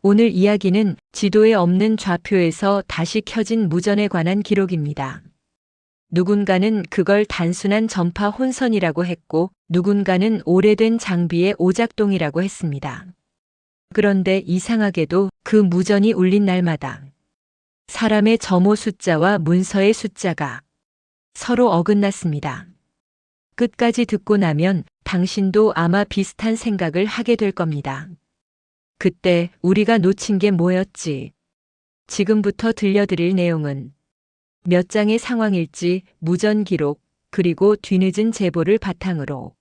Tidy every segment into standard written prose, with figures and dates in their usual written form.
오늘 이야기는 지도에 없는 좌표에서 다시 켜진 무전에 관한 기록입니다. 누군가는 그걸 단순한 전파 혼선이라고 했고, 누군가는 오래된 장비의 오작동이라고 했습니다. 그런데 이상하게도 그 무전이 울린 날마다 사람의 점호 숫자와 문서의 숫자가 서로 어긋났습니다. 끝까지 듣고 나면 당신도 아마 비슷한 생각을 하게 될 겁니다. 그때 우리가 놓친 게 뭐였지? 지금부터 들려드릴 내용은 몇 장의 상황일지, 무전 기록, 그리고 뒤늦은 제보를 바탕으로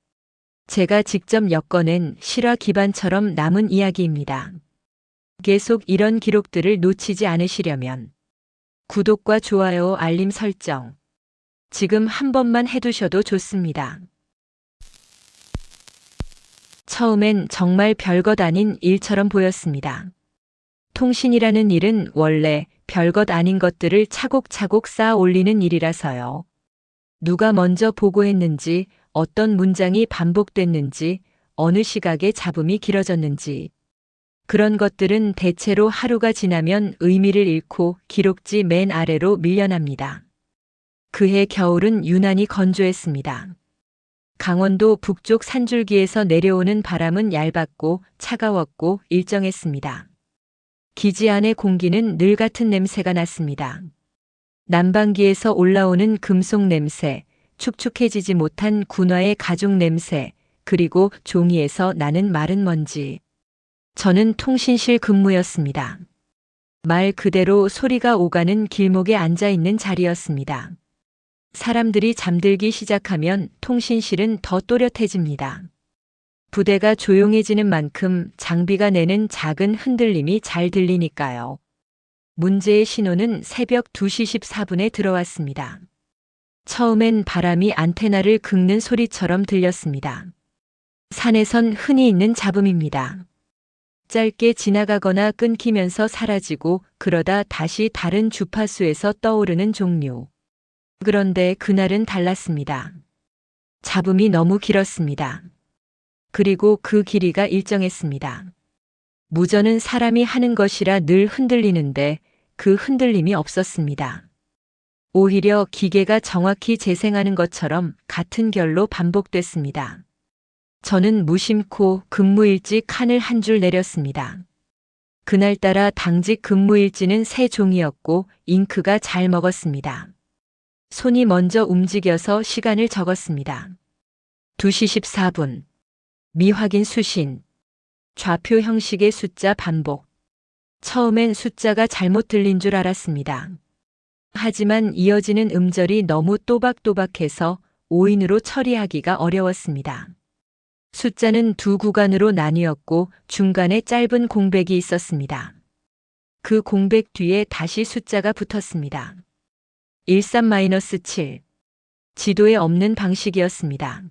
제가 직접 엮어낸 실화 기반처럼 남은 이야기입니다. 계속 이런 기록들을 놓치지 않으시려면 구독과 좋아요, 알림 설정 지금 한 번만 해두셔도 좋습니다. 처음엔 정말 별것 아닌 일처럼 보였습니다. 통신이라는 일은 원래 별것 아닌 것들을 차곡차곡 쌓아 올리는 일이라서요. 누가 먼저 보고했는지, 어떤 문장이 반복됐는지, 어느 시각에 잡음이 길어졌는지. 그런 것들은 대체로 하루가 지나면 의미를 잃고 기록지 맨 아래로 밀려납니다. 그해 겨울은 유난히 건조했습니다. 강원도 북쪽 산줄기에서 내려오는 바람은 얇았고 차가웠고 일정했습니다. 기지 안의 공기는 늘 같은 냄새가 났습니다. 난방기에서 올라오는 금속 냄새, 축축해지지 못한 군화의 가죽 냄새, 그리고 종이에서 나는 마른 먼지. 저는 통신실 근무였습니다. 말 그대로 소리가 오가는 길목에 앉아 있는 자리였습니다. 사람들이 잠들기 시작하면 통신실은 더 또렷해집니다. 부대가 조용해지는 만큼 장비가 내는 작은 흔들림이 잘 들리니까요. 문제의 신호는 새벽 2시 14분에 들어왔습니다. 처음엔 바람이 안테나를 긁는 소리처럼 들렸습니다. 산에선 흔히 있는 잡음입니다. 짧게 지나가거나 끊기면서 사라지고 그러다 다시 다른 주파수에서 떠오르는 종류. 그런데 그날은 달랐습니다. 잡음이 너무 길었습니다. 그리고 그 길이가 일정했습니다. 무전은 사람이 하는 것이라 늘 흔들리는데 그 흔들림이 없었습니다. 오히려 기계가 정확히 재생하는 것처럼 같은 결로 반복됐습니다. 저는 무심코 근무일지 칸을 한 줄 내렸습니다. 그날따라 당직 근무일지는 새 종이었고 잉크가 잘 먹었습니다. 손이 먼저 움직여서 시간을 적었습니다. 2시 14분. 미확인 수신. 좌표 형식의 숫자 반복. 처음엔 숫자가 잘못 들린 줄 알았습니다. 하지만 이어지는 음절이 너무 또박또박해서 오인으로 처리하기가 어려웠습니다. 숫자는 두 구간으로 나뉘었고 중간에 짧은 공백이 있었습니다. 그 공백 뒤에 다시 숫자가 붙었습니다. 13-7. 지도에 없는 방식이었습니다.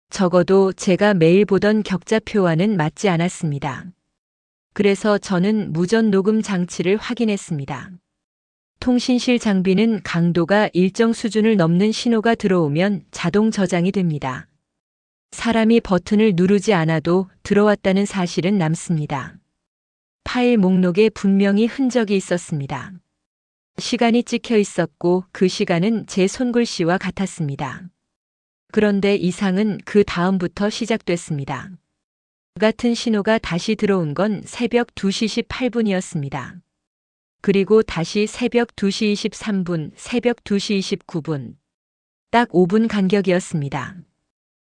적어도 제가 매일 보던 격자표와는 맞지 않았습니다. 그래서 저는 무전 녹음 장치를 확인했습니다. 통신실 장비는 강도가 일정 수준을 넘는 신호가 들어오면 자동 저장이 됩니다. 사람이 버튼을 누르지 않아도 들어왔다는 사실은 남습니다. 파일 목록에 분명히 흔적이 있었습니다. 시간이 찍혀 있었고 그 시간은 제 손글씨와 같았습니다. 그런데 이상은 그 다음부터 시작됐습니다. 같은 신호가 다시 들어온 건 새벽 2시 18분이었습니다. 그리고 다시 새벽 2시 23분, 새벽 2시 29분. 딱 5분 간격이었습니다.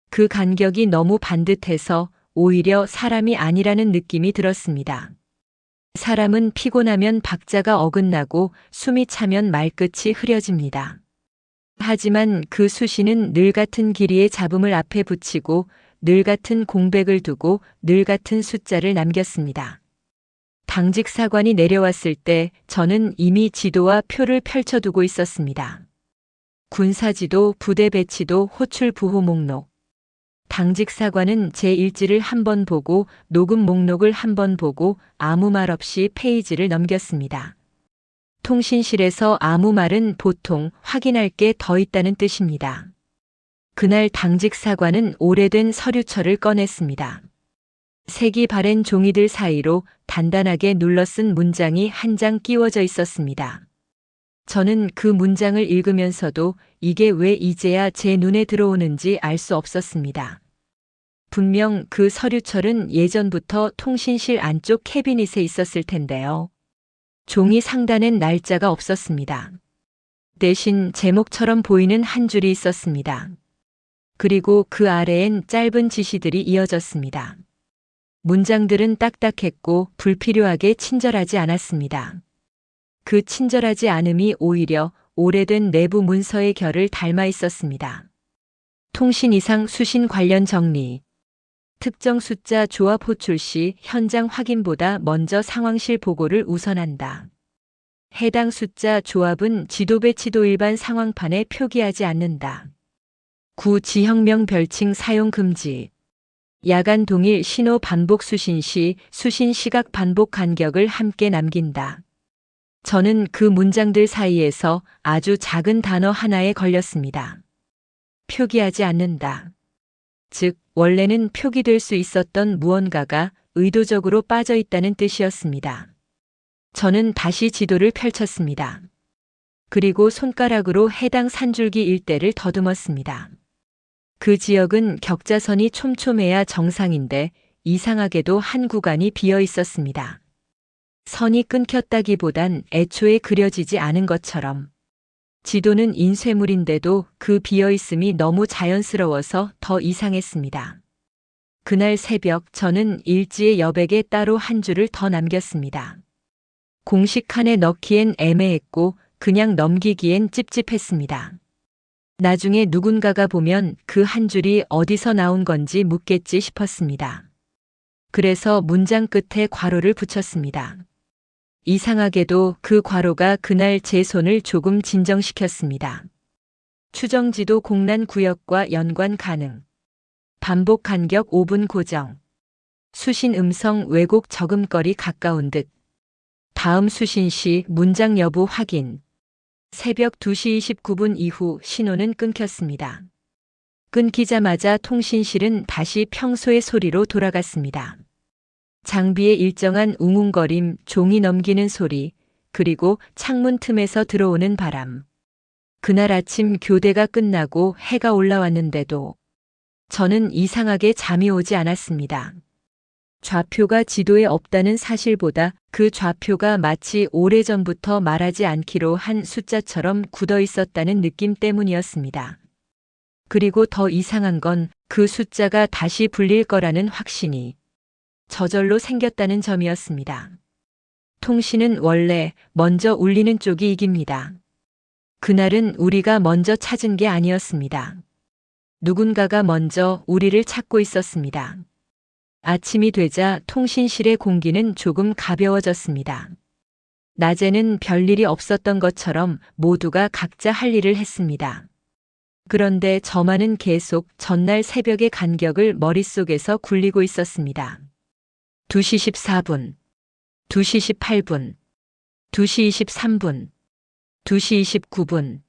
그 간격이 너무 반듯해서 오히려 사람이 아니라는 느낌이 들었습니다. 사람은 피곤하면 박자가 어긋나고 숨이 차면 말끝이 흐려집니다. 하지만 그 수신은 늘 같은 길이의 잡음을 앞에 붙이고 늘 같은 공백을 두고 늘 같은 숫자를 남겼습니다. 당직 사관이 내려왔을 때 저는 이미 지도와 표를 펼쳐두고 있었습니다. 군사지도, 부대 배치도, 호출 부호 목록. 당직 사관은 제 일지를 한 번 보고 녹음 목록을 한 번 보고 아무 말 없이 페이지를 넘겼습니다. 통신실에서 아무 말은 보통 확인할 게 더 있다는 뜻입니다. 그날 당직 사관은 오래된 서류철을 꺼냈습니다. 색이 바랜 종이들 사이로 단단하게 눌러 쓴 문장이 한 장 끼워져 있었습니다. 저는 그 문장을 읽으면서도 이게 왜 이제야 제 눈에 들어오는지 알 수 없었습니다. 분명 그 서류철은 예전부터 통신실 안쪽 캐비닛에 있었을 텐데요. 종이 상단엔 날짜가 없었습니다. 대신 제목처럼 보이는 한 줄이 있었습니다. 그리고 그 아래엔 짧은 지시들이 이어졌습니다. 문장들은 딱딱했고 불필요하게 친절하지 않았습니다. 그 친절하지 않음이 오히려 오래된 내부 문서의 결을 닮아 있었습니다. 통신 이상 수신 관련 정리. 특정 숫자 조합 호출 시 현장 확인보다 먼저 상황실 보고를 우선한다. 해당 숫자 조합은 지도 배치도 일반 상황판에 표기하지 않는다. 구 지형명 별칭 사용 금지. 야간 동일 신호 반복 수신 시 수신 시각 반복 간격을 함께 남긴다. 저는 그 문장들 사이에서 아주 작은 단어 하나에 걸렸습니다. 표기하지 않는다. 즉, 원래는 표기될 수 있었던 무언가가 의도적으로 빠져 있다는 뜻이었습니다. 저는 다시 지도를 펼쳤습니다. 그리고 손가락으로 해당 산줄기 일대를 더듬었습니다. 그 지역은 격자선이 촘촘해야 정상인데 이상하게도 한 구간이 비어 있었습니다. 선이 끊겼다기보단 애초에 그려지지 않은 것처럼. 지도는 인쇄물인데도 그 비어있음이 너무 자연스러워서 더 이상했습니다. 그날 새벽 저는 일지의 여백에 따로 한 줄을 더 남겼습니다. 공식 칸에 넣기엔 애매했고 그냥 넘기기엔 찝찝했습니다. 나중에 누군가가 보면 그 한 줄이 어디서 나온 건지 묻겠지 싶었습니다. 그래서 문장 끝에 괄호를 붙였습니다. 이상하게도 그 괄호가 그날 제 손을 조금 진정시켰습니다. 추정지도 공란 구역과 연관 가능. 반복 간격 5분 고정. 수신 음성 왜곡 저금거리 가까운 듯. 다음 수신 시 문장 여부 확인. 새벽 2시 29분 이후 신호는 끊겼습니다. 끊기자마자 통신실은 다시 평소의 소리로 돌아갔습니다. 장비의 일정한 웅웅거림, 종이 넘기는 소리, 그리고 창문 틈에서 들어오는 바람. 그날 아침 교대가 끝나고 해가 올라왔는데도 저는 이상하게 잠이 오지 않았습니다. 좌표가 지도에 없다는 사실보다 그 좌표가 마치 오래전부터 말하지 않기로 한 숫자처럼 굳어 있었다는 느낌 때문이었습니다. 그리고 더 이상한 건 그 숫자가 다시 불릴 거라는 확신이 저절로 생겼다는 점이었습니다. 통신은 원래 먼저 울리는 쪽이 이깁니다. 그날은 우리가 먼저 찾은 게 아니었습니다. 누군가가 먼저 우리를 찾고 있었습니다. 아침이 되자 통신실의 공기는 조금 가벼워졌습니다. 낮에는 별일이 없었던 것처럼 모두가 각자 할 일을 했습니다. 그런데 저만은 계속 전날 새벽의 간격을 머릿속에서 굴리고 있었습니다. 2시 14분, 2시 18분, 2시 23분, 2시 29분,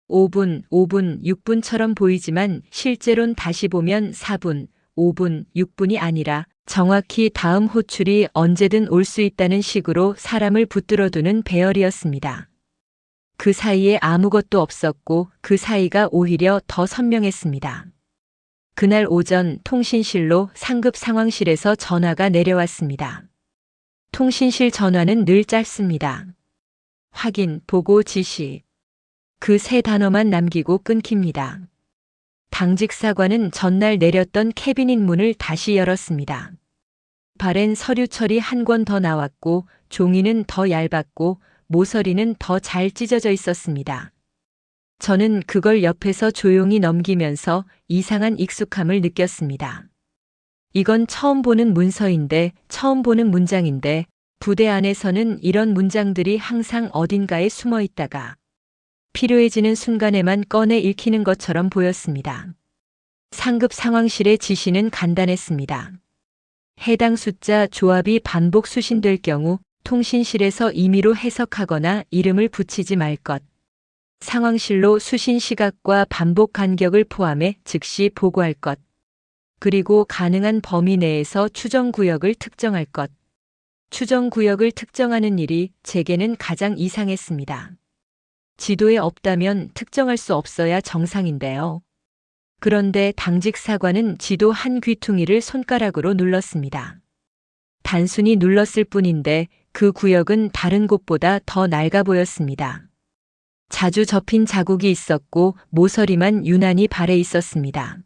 5분, 6분처럼 보이지만 실제론 다시 보면 4분, 5분, 6분이 아니라 정확히 다음 호출이 언제든 올 수 있다는 식으로 사람을 붙들어두는 배열이었습니다. 그 사이에 아무것도 없었고 그 사이가 오히려 더 선명했습니다. 그날 오전 통신실로 상급 상황실에서 전화가 내려왔습니다. 통신실 전화는 늘 짧습니다. 확인, 보고, 지시. 그 세 단어만 남기고 끊깁니다. 당직 사관은 전날 내렸던 캐비닛 문을 다시 열었습니다. 바랜 서류철이 한 권 더 나왔고 종이는 더 얇았고 모서리는 더 잘 찢어져 있었습니다. 저는 그걸 옆에서 조용히 넘기면서 이상한 익숙함을 느꼈습니다. 이건 처음 보는 문서인데, 처음 보는 문장인데, 부대 안에서는 이런 문장들이 항상 어딘가에 숨어 있다가 필요해지는 순간에만 꺼내 읽히는 것처럼 보였습니다. 상급 상황실의 지시는 간단했습니다. 해당 숫자 조합이 반복 수신될 경우 통신실에서 임의로 해석하거나 이름을 붙이지 말 것. 상황실로 수신 시각과 반복 간격을 포함해 즉시 보고할 것. 그리고 가능한 범위 내에서 추정구역을 특정할 것. 추정구역을 특정하는 일이 제게는 가장 이상했습니다. 지도에 없다면 특정할 수 없어야 정상인데요. 그런데 당직 사관은 지도 한 귀퉁이를 손가락으로 눌렀습니다. 단순히 눌렀을 뿐인데 그 구역은 다른 곳보다 더 낡아 보였습니다. 자주 접힌 자국이 있었고 모서리만 유난히 발해 있었습니다.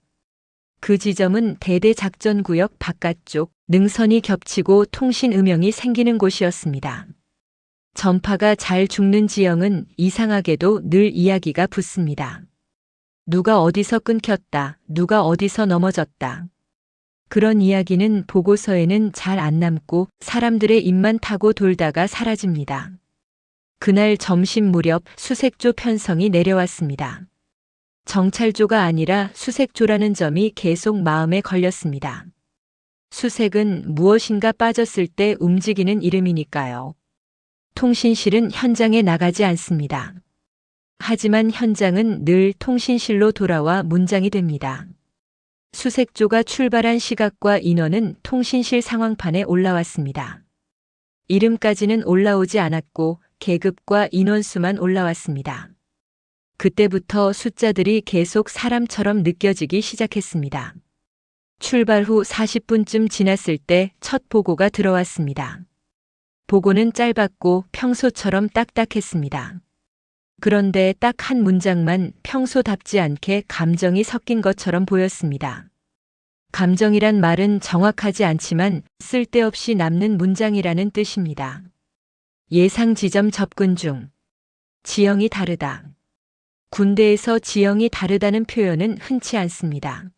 그 지점은 대대 작전구역 바깥쪽 능선이 겹치고 통신 음영이 생기는 곳이었습니다. 전파가 잘 죽는 지형은 이상하게도 늘 이야기가 붙습니다. 누가 어디서 끊겼다, 누가 어디서 넘어졌다. 그런 이야기는 보고서에는 잘 안 남고 사람들의 입만 타고 돌다가 사라집니다. 그날 점심 무렵 수색조 편성이 내려왔습니다. 정찰조가 아니라 수색조라는 점이 계속 마음에 걸렸습니다. 수색은 무엇인가 빠졌을 때 움직이는 이름이니까요. 통신실은 현장에 나가지 않습니다. 하지만 현장은 늘 통신실로 돌아와 문장이 됩니다. 수색조가 출발한 시각과 인원은 통신실 상황판에 올라왔습니다. 이름까지는 올라오지 않았고 계급과 인원수만 올라왔습니다. 그때부터 숫자들이 계속 사람처럼 느껴지기 시작했습니다. 출발 후 40분쯤 지났을 때 첫 보고가 들어왔습니다. 보고는 짧았고 평소처럼 딱딱했습니다. 그런데 딱 한 문장만 평소답지 않게 감정이 섞인 것처럼 보였습니다. 감정이란 말은 정확하지 않지만 쓸데없이 남는 문장이라는 뜻입니다. 예상 지점 접근 중. 지형이 다르다. 군대에서 지형이 다르다는 표현은 흔치 않습니다.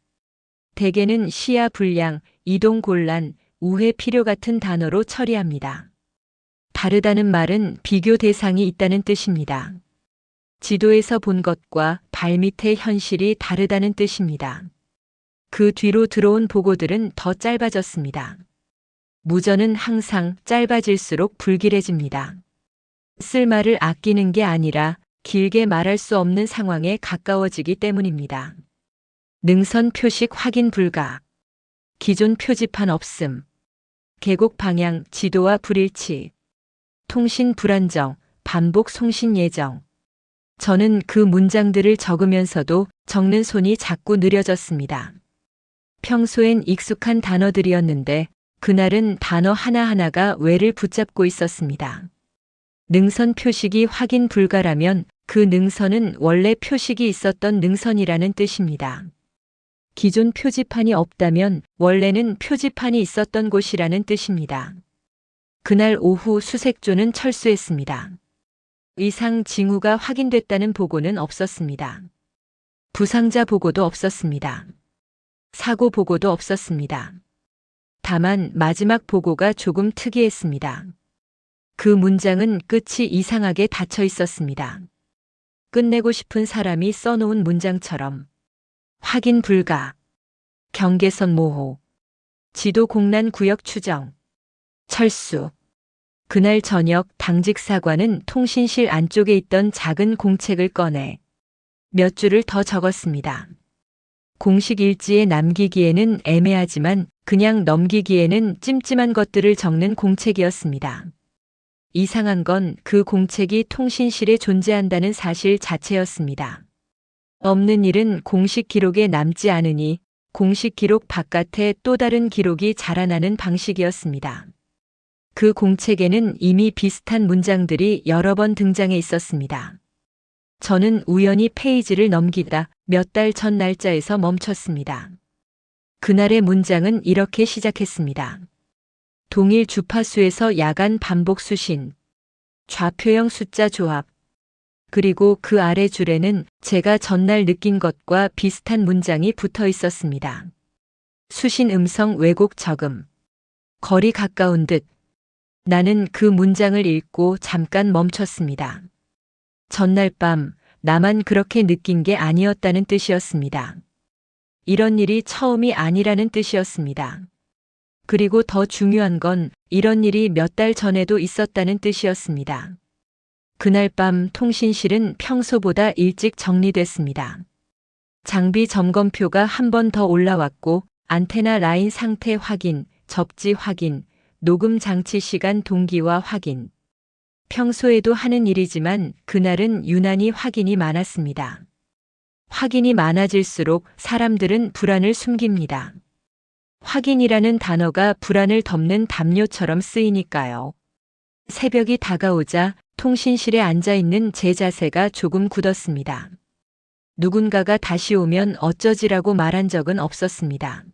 대개는 시야 불량, 이동 곤란, 우회 필요 같은 단어로 처리합니다. 다르다는 말은 비교 대상이 있다는 뜻입니다. 지도에서 본 것과 발밑의 현실이 다르다는 뜻입니다. 그 뒤로 들어온 보고들은 더 짧아졌습니다. 무전은 항상 짧아질수록 불길해집니다. 쓸 말을 아끼는 게 아니라 길게 말할 수 없는 상황에 가까워지기 때문입니다. 능선 표식 확인 불가. 기존 표지판 없음. 계곡 방향 지도와 불일치. 통신 불안정, 반복 송신 예정. 저는 그 문장들을 적으면서도 적는 손이 자꾸 느려졌습니다. 평소엔 익숙한 단어들이었는데 그날은 단어 하나하나가 뇌를 붙잡고 있었습니다. 능선 표식이 확인 불가라면 그 능선은 원래 표식이 있었던 능선이라는 뜻입니다. 기존 표지판이 없다면 원래는 표지판이 있었던 곳이라는 뜻입니다. 그날 오후 수색조는 철수했습니다. 이상 징후가 확인됐다는 보고는 없었습니다. 부상자 보고도 없었습니다. 사고 보고도 없었습니다. 다만 마지막 보고가 조금 특이했습니다. 그 문장은 끝이 이상하게 닫혀 있었습니다. 끝내고 싶은 사람이 써놓은 문장처럼. 확인 불가. 경계선 모호. 지도 공란 구역 추정. 철수. 그날 저녁 당직 사관은 통신실 안쪽에 있던 작은 공책을 꺼내 몇 줄을 더 적었습니다. 공식 일지에 남기기에는 애매하지만 그냥 넘기기에는 찜찜한 것들을 적는 공책이었습니다. 이상한 건 그 공책이 통신실에 존재한다는 사실 자체였습니다. 없는 일은 공식 기록에 남지 않으니 공식 기록 바깥에 또 다른 기록이 자라나는 방식이었습니다. 그 공책에는 이미 비슷한 문장들이 여러 번 등장해 있었습니다. 저는 우연히 페이지를 넘기다 몇 달 전 날짜에서 멈췄습니다. 그날의 문장은 이렇게 시작했습니다. 동일 주파수에서 야간 반복 수신. 좌표형 숫자 조합. 그리고 그 아래 줄에는 제가 전날 느낀 것과 비슷한 문장이 붙어 있었습니다. 수신 음성 왜곡 저금. 거리 가까운 듯. 나는 그 문장을 읽고 잠깐 멈췄습니다. 전날 밤 나만 그렇게 느낀 게 아니었다는 뜻이었습니다. 이런 일이 처음이 아니라는 뜻이었습니다. 그리고 더 중요한 건 이런 일이 몇 달 전에도 있었다는 뜻이었습니다. 그날 밤 통신실은 평소보다 일찍 정리됐습니다. 장비 점검표가 한 번 더 올라왔고 안테나 라인 상태 확인, 접지 확인, 녹음 장치 시간 동기화 확인. 평소에도 하는 일이지만 그날은 유난히 확인이 많았습니다. 확인이 많아질수록 사람들은 불안을 숨깁니다. 확인이라는 단어가 불안을 덮는 담요처럼 쓰이니까요. 새벽이 다가오자 통신실에 앉아 있는 제 자세가 조금 굳었습니다. 누군가가 다시 오면 어쩌지라고 말한 적은 없었습니다.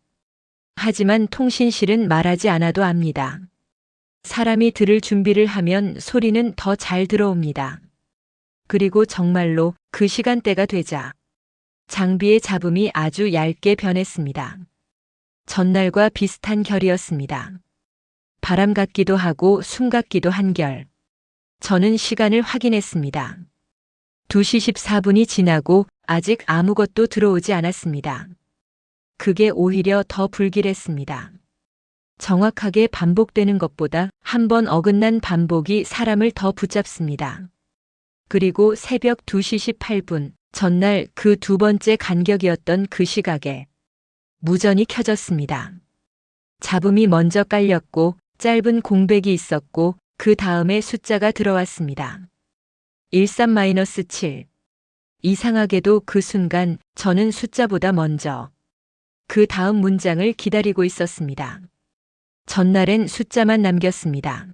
하지만 통신실은 말하지 않아도 압니다. 사람이 들을 준비를 하면 소리는 더 잘 들어옵니다. 그리고 정말로 그 시간대가 되자 장비의 잡음이 아주 얇게 변했습니다. 전날과 비슷한 결이었습니다. 바람 같기도 하고 숨 같기도 한결. 저는 시간을 확인했습니다. 2시 14분이 지나고 아직 아무것도 들어오지 않았습니다. 그게 오히려 더 불길했습니다. 정확하게 반복되는 것보다 한 번 어긋난 반복이 사람을 더 붙잡습니다. 그리고 새벽 2시 18분, 전날 그 두 번째 간격이었던 그 시각에 무전이 켜졌습니다. 잡음이 먼저 깔렸고 짧은 공백이 있었고 그 다음에 숫자가 들어왔습니다. 13-7. 이상하게도 그 순간 저는 숫자보다 먼저 그 다음 문장을 기다리고 있었습니다. 전날엔 숫자만 남겼습니다.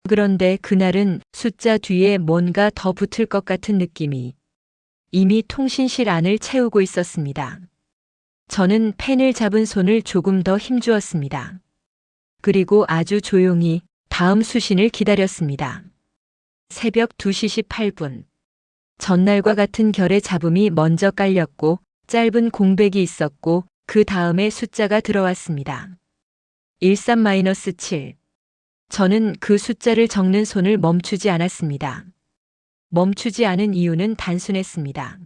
그런데 그날은 숫자 뒤에 뭔가 더 붙을 것 같은 느낌이 이미 통신실 안을 채우고 있었습니다. 저는 펜을 잡은 손을 조금 더 힘주었습니다. 그리고 아주 조용히 다음 수신을 기다렸습니다. 새벽 2시 18분. 전날과 같은 결의 잡음이 먼저 깔렸고 짧은 공백이 있었고 그 다음에 숫자가 들어왔습니다. 13-7. 저는 그 숫자를 적는 손을 멈추지 않았습니다. 멈추지 않은 이유는 단순했습니다.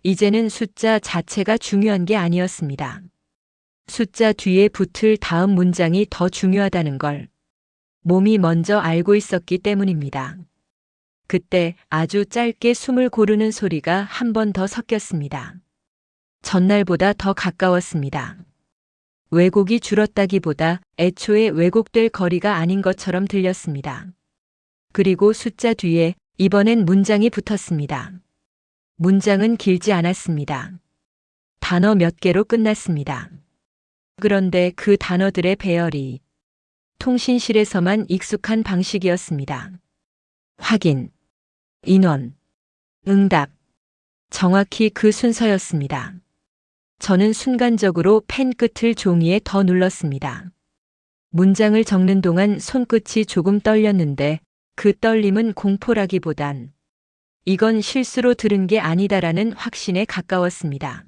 이제는 숫자 자체가 중요한 게 아니었습니다. 숫자 뒤에 붙을 다음 문장이 더 중요하다는 걸 몸이 먼저 알고 있었기 때문입니다. 그때 아주 짧게 숨을 고르는 소리가 한 번 더 섞였습니다. 전날보다 더 가까웠습니다. 왜곡이 줄었다기보다 애초에 왜곡될 거리가 아닌 것처럼 들렸습니다. 그리고 숫자 뒤에 이번엔 문장이 붙었습니다. 문장은 길지 않았습니다. 단어 몇 개로 끝났습니다. 그런데 그 단어들의 배열이 통신실에서만 익숙한 방식이었습니다. 확인, 인원, 응답. 정확히 그 순서였습니다. 저는 순간적으로 펜 끝을 종이에 더 눌렀습니다. 문장을 적는 동안 손끝이 조금 떨렸는데 그 떨림은 공포라기보단 이건 실수로 들은 게 아니다라는 확신에 가까웠습니다.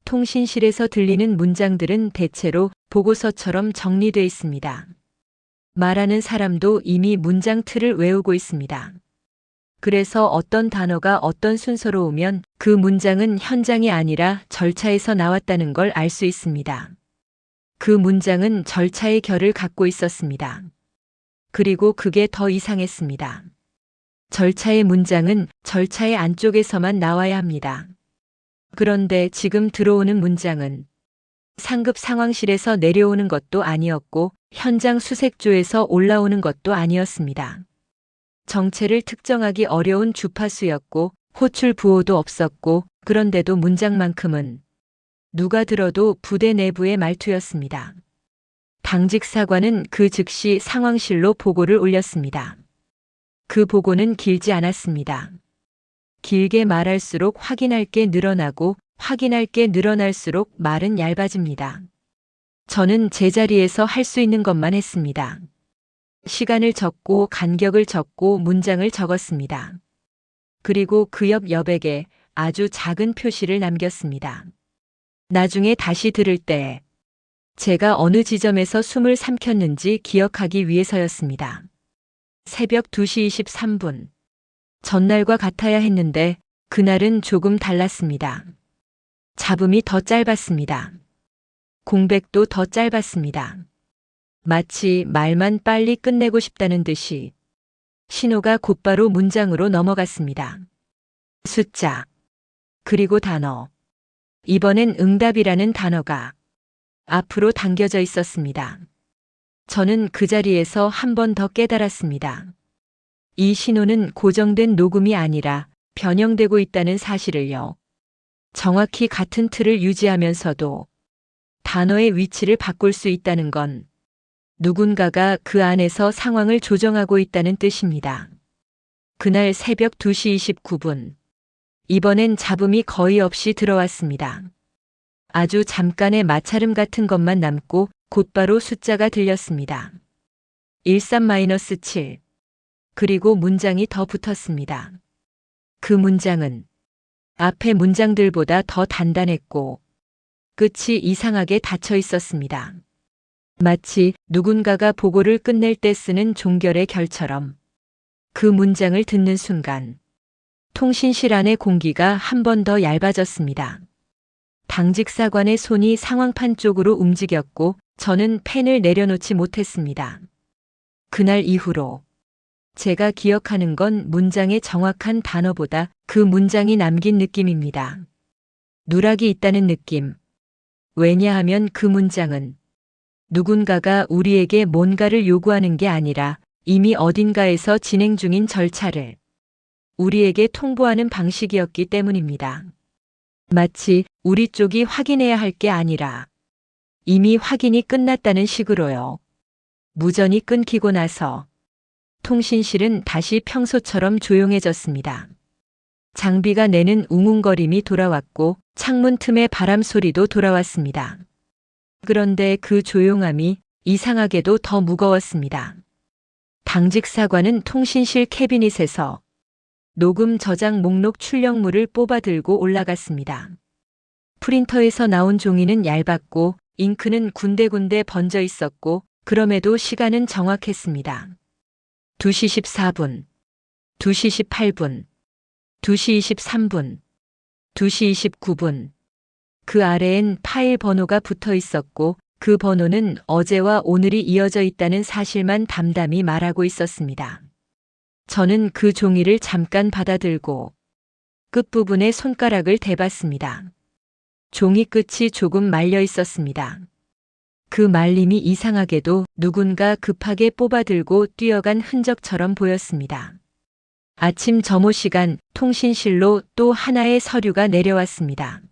통신실에서 들리는 문장들은 대체로 보고서처럼 정리돼 있습니다. 말하는 사람도 이미 문장 틀을 외우고 있습니다. 그래서 어떤 단어가 어떤 순서로 오면 그 문장은 현장이 아니라 절차에서 나왔다는 걸 알 수 있습니다. 그 문장은 절차의 결을 갖고 있었습니다. 그리고 그게 더 이상했습니다. 절차의 문장은 절차의 안쪽에서만 나와야 합니다. 그런데 지금 들어오는 문장은 상급 상황실에서 내려오는 것도 아니었고 현장 수색조에서 올라오는 것도 아니었습니다. 정체를 특정하기 어려운 주파수였고 호출 부호도 없었고 그런데도 문장만큼은 누가 들어도 부대 내부의 말투였습니다. 당직 사관은 그 즉시 상황실로 보고를 올렸습니다. 그 보고는 길지 않았습니다. 길게 말할수록 확인할 게 늘어나고 확인할 게 늘어날수록 말은 얇아집니다. 저는 제자리에서 할 수 있는 것만 했습니다. 시간을 적고 간격을 적고 문장을 적었습니다. 그리고 그 옆 여백에 아주 작은 표시를 남겼습니다. 나중에 다시 들을 때 제가 어느 지점에서 숨을 삼켰는지 기억하기 위해서였습니다. 새벽 2시 23분. 전날과 같아야 했는데 그날은 조금 달랐습니다. 잡음이 더 짧았습니다. 공백도 더 짧았습니다. 마치 말만 빨리 끝내고 싶다는 듯이 신호가 곧바로 문장으로 넘어갔습니다. 숫자, 그리고 단어. 이번엔 응답이라는 단어가 앞으로 당겨져 있었습니다. 저는 그 자리에서 한 번 더 깨달았습니다. 이 신호는 고정된 녹음이 아니라 변형되고 있다는 사실을요. 정확히 같은 틀을 유지하면서도 단어의 위치를 바꿀 수 있다는 건 누군가가 그 안에서 상황을 조정하고 있다는 뜻입니다. 그날 새벽 2시 29분. 이번엔 잡음이 거의 없이 들어왔습니다. 아주 잠깐의 마찰음 같은 것만 남고 곧바로 숫자가 들렸습니다. 13-7. 그리고 문장이 더 붙었습니다. 그 문장은 앞의 문장들보다 더 단단했고 끝이 이상하게 닫혀 있었습니다. 마치 누군가가 보고를 끝낼 때 쓰는 종결의 결처럼 그 문장을 듣는 순간 통신실 안의 공기가 한 번 더 얇아졌습니다. 당직 사관의 손이 상황판 쪽으로 움직였고 저는 펜을 내려놓지 못했습니다. 그날 이후로 제가 기억하는 건 문장의 정확한 단어보다 그 문장이 남긴 느낌입니다. 누락이 있다는 느낌. 왜냐하면 그 문장은 누군가가 우리에게 뭔가를 요구하는 게 아니라 이미 어딘가에서 진행 중인 절차를 우리에게 통보하는 방식이었기 때문입니다. 마치 우리 쪽이 확인해야 할 게 아니라 이미 확인이 끝났다는 식으로요. 무전이 끊기고 나서 통신실은 다시 평소처럼 조용해졌습니다. 장비가 내는 웅웅거림이 돌아왔고 창문 틈의 바람 소리도 돌아왔습니다. 그런데 그 조용함이 이상하게도 더 무거웠습니다. 당직 사관은 통신실 캐비닛에서 녹음 저장 목록 출력물을 뽑아 들고 올라갔습니다. 프린터에서 나온 종이는 얇았고 잉크는 군데군데 번져 있었고 그럼에도 시간은 정확했습니다. 2시 14분, 2시 18분, 2시 23분, 2시 29분. 그 아래엔 파일 번호가 붙어 있었고 그 번호는 어제와 오늘이 이어져 있다는 사실만 담담히 말하고 있었습니다. 저는 그 종이를 잠깐 받아들고 끝부분에 손가락을 대봤습니다. 종이 끝이 조금 말려 있었습니다. 그 말림이 이상하게도 누군가 급하게 뽑아들고 뛰어간 흔적처럼 보였습니다. 아침 점호 시간 통신실로 또 하나의 서류가 내려왔습니다.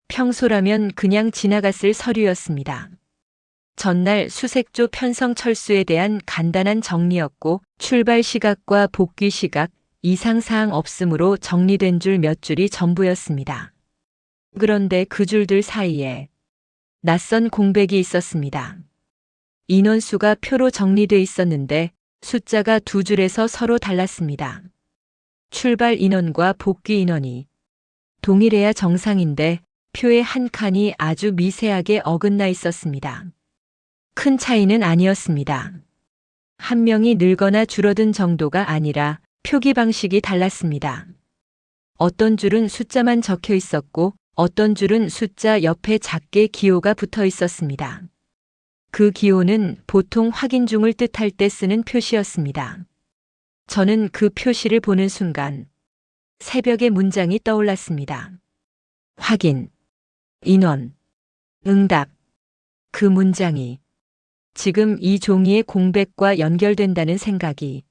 평소라면 그냥 지나갔을 서류였습니다. 전날 수색조 편성 철수에 대한 간단한 정리였고 출발 시각과 복귀 시각, 이상사항 없음으로 정리된 줄 몇 줄이 전부였습니다. 그런데 그 줄들 사이에 낯선 공백이 있었습니다. 인원수가 표로 정리돼 있었는데 숫자가 두 줄에서 서로 달랐습니다. 출발 인원과 복귀 인원이 동일해야 정상인데 표의 한 칸이 아주 미세하게 어긋나 있었습니다. 큰 차이는 아니었습니다. 한 명이 늘거나 줄어든 정도가 아니라 표기 방식이 달랐습니다. 어떤 줄은 숫자만 적혀 있었고 어떤 줄은 숫자 옆에 작게 기호가 붙어 있었습니다. 그 기호는 보통 확인 중을 뜻할 때 쓰는 표시였습니다. 저는 그 표시를 보는 순간 새벽의 문장이 떠올랐습니다. 확인, 인원, 응답. 그 문장이 지금 이 종이의 공백과 연결된다는 생각이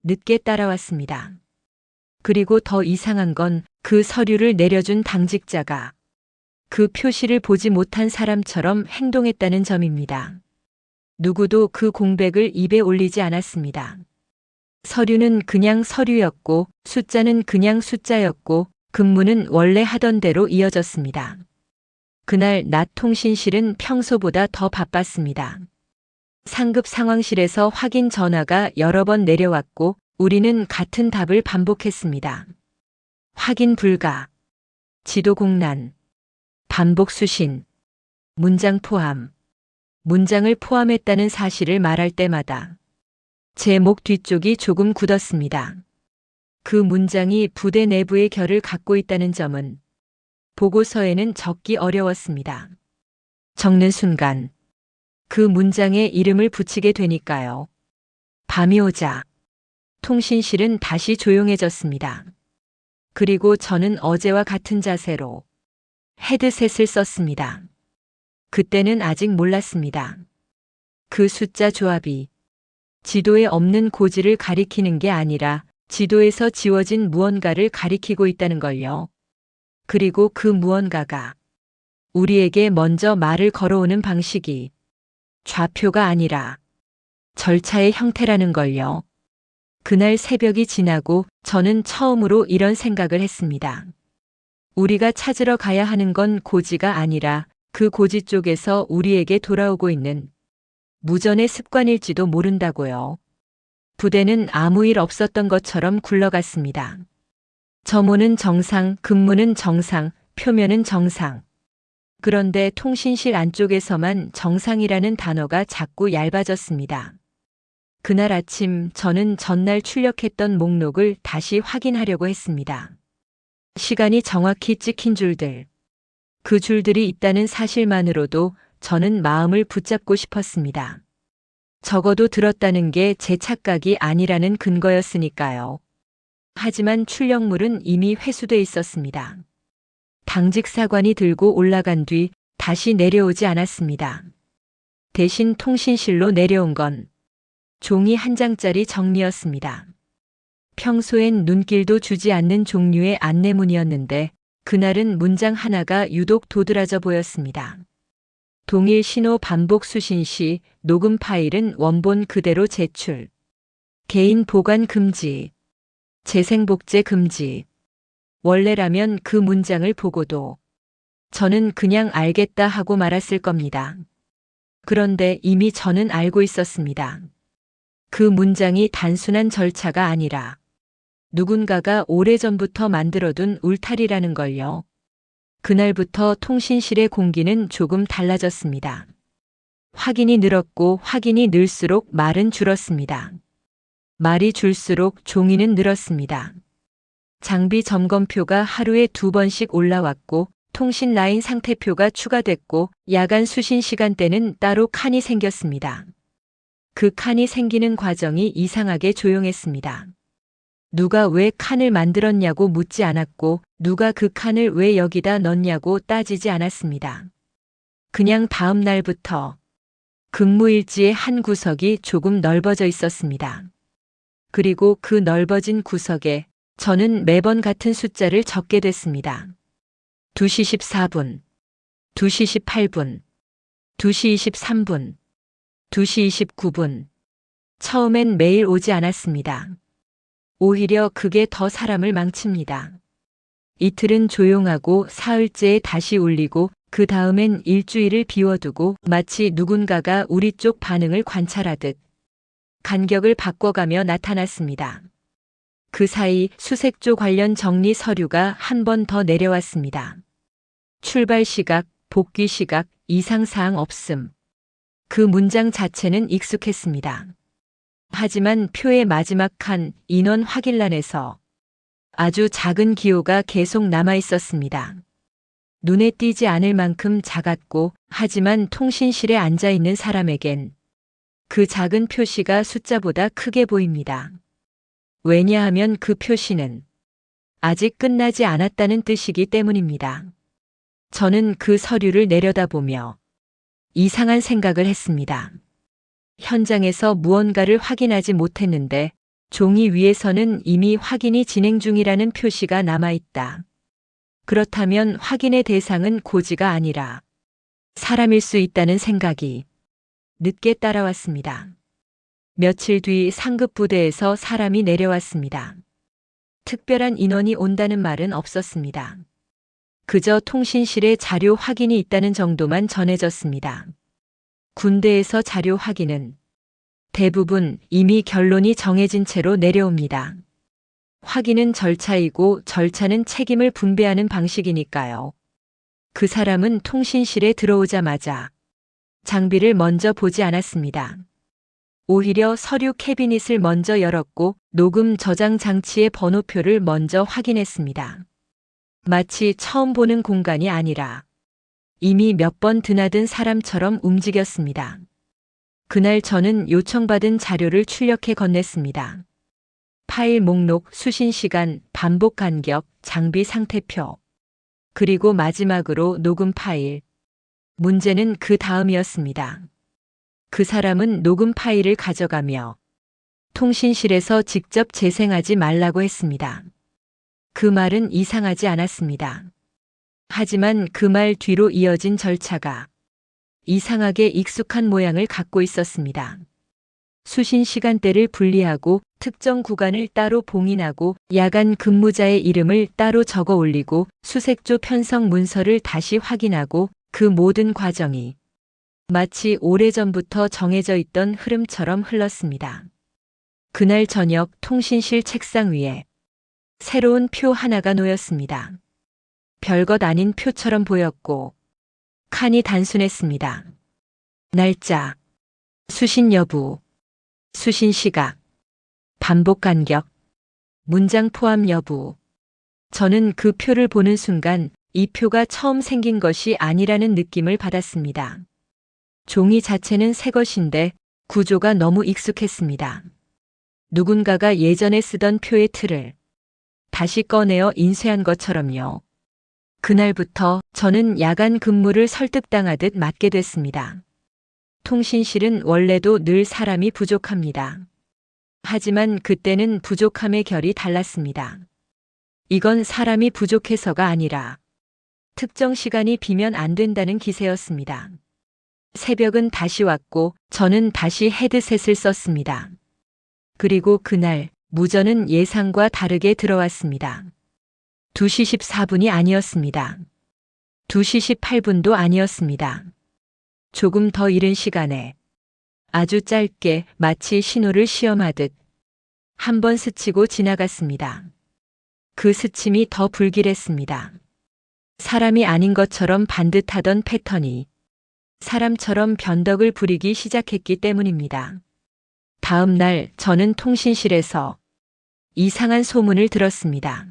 늦게 따라왔습니다. 그리고 더 이상한 건 그 서류를 내려준 당직자가 그 표시를 보지 못한 사람처럼 행동했다는 점입니다. 누구도 그 공백을 입에 올리지 않았습니다. 서류는 그냥 서류였고 숫자는 그냥 숫자였고 근무는 원래 하던 대로 이어졌습니다. 그날 낮 통신실은 평소보다 더 바빴습니다. 상급 상황실에서 확인 전화가 여러 번 내려왔고 우리는 같은 답을 반복했습니다. 확인 불가, 지도 공란, 반복 수신, 문장 포함, 문장을 포함했다는 사실을 말할 때마다 제 목 뒤쪽이 조금 굳었습니다. 그 문장이 부대 내부의 결을 갖고 있다는 점은 보고서에는 적기 어려웠습니다. 적는 순간 그 문장에 이름을 붙이게 되니까요. 밤이 오자 통신실은 다시 조용해졌습니다. 그리고 저는 어제와 같은 자세로 헤드셋을 썼습니다. 그때는 아직 몰랐습니다. 그 숫자 조합이 지도에 없는 고지를 가리키는 게 아니라 지도에서 지워진 무언가를 가리키고 있다는 걸요. 그리고 그 무언가가 우리에게 먼저 말을 걸어오는 방식이 좌표가 아니라 절차의 형태라는 걸요. 그날 새벽이 지나고 저는 처음으로 이런 생각을 했습니다. 우리가 찾으러 가야 하는 건 고지가 아니라 그 고지 쪽에서 우리에게 돌아오고 있는 무전의 습관일지도 모른다고요. 부대는 아무 일 없었던 것처럼 굴러갔습니다. 점호는 정상, 근무는 정상, 표면은 정상. 그런데 통신실 안쪽에서만 정상이라는 단어가 자꾸 얇아졌습니다. 그날 아침 저는 전날 출력했던 목록을 다시 확인하려고 했습니다. 시간이 정확히 찍힌 줄들. 그 줄들이 있다는 사실만으로도 저는 마음을 붙잡고 싶었습니다. 적어도 들었다는 게 제 착각이 아니라는 근거였으니까요. 하지만 출력물은 이미 회수돼 있었습니다. 당직 사관이 들고 올라간 뒤 다시 내려오지 않았습니다. 대신 통신실로 내려온 건 종이 한 장짜리 정리였습니다. 평소엔 눈길도 주지 않는 종류의 안내문이었는데 그날은 문장 하나가 유독 도드라져 보였습니다. 동일 신호 반복 수신 시 녹음 파일은 원본 그대로 제출. 개인 보관 금지. 재생복제 금지. 원래라면 그 문장을 보고도 저는 그냥 알겠다 하고 말았을 겁니다. 그런데 이미 저는 알고 있었습니다. 그 문장이 단순한 절차가 아니라 누군가가 오래전부터 만들어둔 울타리라는 걸요. 그날부터 통신실의 공기는 조금 달라졌습니다. 확인이 늘었고 확인이 늘수록 말은 줄었습니다. 말이 줄수록 종이는 늘었습니다. 장비 점검표가 하루에 2번씩 올라왔고 통신 라인 상태표가 추가됐고 야간 수신 시간대는 따로 칸이 생겼습니다. 그 칸이 생기는 과정이 이상하게 조용했습니다. 누가 왜 칸을 만들었냐고 묻지 않았고 누가 그 칸을 왜 여기다 넣냐고 따지지 않았습니다. 그냥 다음 날부터 근무일지의 한 구석이 조금 넓어져 있었습니다. 그리고 그 넓어진 구석에 저는 매번 같은 숫자를 적게 됐습니다. 2시 14분, 2시 18분, 2시 23분, 2시 29분. 처음엔 매일 오지 않았습니다. 오히려 그게 더 사람을 망칩니다. 이틀은 조용하고 사흘째에 다시 울리고 그 다음엔 일주일을 비워두고 마치 누군가가 우리 쪽 반응을 관찰하듯 간격을 바꿔가며 나타났습니다. 그 사이 수색조 관련 정리 서류가 한 번 더 내려왔습니다. 출발 시각, 복귀 시각, 이상사항 없음. 그 문장 자체는 익숙했습니다. 하지만 표의 마지막 칸 인원 확인란에서 아주 작은 기호가 계속 남아 있었습니다. 눈에 띄지 않을 만큼 작았고 하지만 통신실에 앉아 있는 사람에겐 그 작은 표시가 숫자보다 크게 보입니다. 왜냐하면 그 표시는 아직 끝나지 않았다는 뜻이기 때문입니다. 저는 그 서류를 내려다보며 이상한 생각을 했습니다. 현장에서 무언가를 확인하지 못했는데 종이 위에서는 이미 확인이 진행 중이라는 표시가 남아있다. 그렇다면 확인의 대상은 고지가 아니라 사람일 수 있다는 생각이 늦게 따라왔습니다. 며칠 뒤 상급 부대에서 사람이 내려왔습니다. 특별한 인원이 온다는 말은 없었습니다. 그저 통신실에 자료 확인이 있다는 정도만 전해졌습니다. 군대에서 자료 확인은 대부분 이미 결론이 정해진 채로 내려옵니다. 확인은 절차이고 절차는 책임을 분배하는 방식이니까요. 그 사람은 통신실에 들어오자마자 장비를 먼저 보지 않았습니다. 오히려 서류 캐비닛을 먼저 열었고 녹음 저장 장치의 번호표를 먼저 확인했습니다. 마치 처음 보는 공간이 아니라 이미 몇 번 드나든 사람처럼 움직였습니다. 그날 저는 요청받은 자료를 출력해 건넸습니다. 파일 목록, 수신 시간, 반복 간격, 장비 상태표. 그리고 마지막으로 녹음 파일. 문제는 그 다음이었습니다. 그 사람은 녹음 파일을 가져가며 통신실에서 직접 재생하지 말라고 했습니다. 그 말은 이상하지 않았습니다. 하지만 그 말 뒤로 이어진 절차가 이상하게 익숙한 모양을 갖고 있었습니다. 수신 시간대를 분리하고 특정 구간을 따로 봉인하고 야간 근무자의 이름을 따로 적어 올리고 수색조 편성 문서를 다시 확인하고 그 모든 과정이 마치 오래전부터 정해져 있던 흐름처럼 흘렀습니다. 그날 저녁 통신실 책상 위에 새로운 표 하나가 놓였습니다. 별것 아닌 표처럼 보였고 칸이 단순했습니다. 날짜, 수신 여부, 수신 시각, 반복 간격, 문장 포함 여부. 저는 그 표를 보는 순간 이 표가 처음 생긴 것이 아니라는 느낌을 받았습니다. 종이 자체는 새 것인데 구조가 너무 익숙했습니다. 누군가가 예전에 쓰던 표의 틀을 다시 꺼내어 인쇄한 것처럼요. 그날부터 저는 야간 근무를 설득당하듯 맡게 됐습니다. 통신실은 원래도 늘 사람이 부족합니다. 하지만 그때는 부족함의 결이 달랐습니다. 이건 사람이 부족해서가 아니라 특정 시간이 비면 안 된다는 기세였습니다. 새벽은 다시 왔고 저는 다시 헤드셋을 썼습니다. 그리고 그날 무전은 예상과 다르게 들어왔습니다. 2시 14분이 아니었습니다. 2시 18분도 아니었습니다. 조금 더 이른 시간에 아주 짧게 마치 신호를 시험하듯 한 번 스치고 지나갔습니다. 그 스침이 더 불길했습니다. 사람이 아닌 것처럼 반듯하던 패턴이 사람처럼 변덕을 부리기 시작했기 때문입니다. 다음 날 저는 통신실에서 이상한 소문을 들었습니다.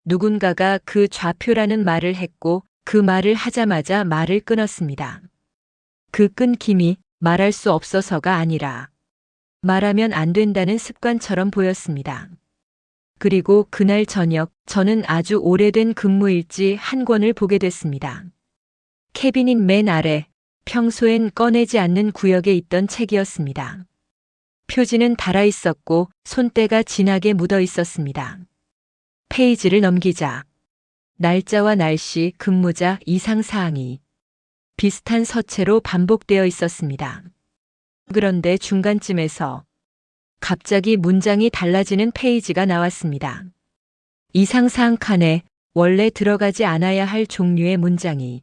누군가가 그 좌표라는 말을 했고 그 말을 하자마자 말을 끊었습니다. 그 끊김이 말할 수 없어서가 아니라 말하면 안 된다는 습관처럼 보였습니다. 그리고 그날 저녁 저는 아주 오래된 근무일지 한 권을 보게 됐습니다. 캐비닛 맨 아래 평소엔 꺼내지 않는 구역에 있던 책이었습니다. 표지는 달아 있었고 손때가 진하게 묻어 있었습니다. 페이지를 넘기자 날짜와 날씨, 근무자, 이상사항이 비슷한 서체로 반복되어 있었습니다. 그런데 중간쯤에서 갑자기 문장이 달라지는 페이지가 나왔습니다. 이상사항 칸에 원래 들어가지 않아야 할 종류의 문장이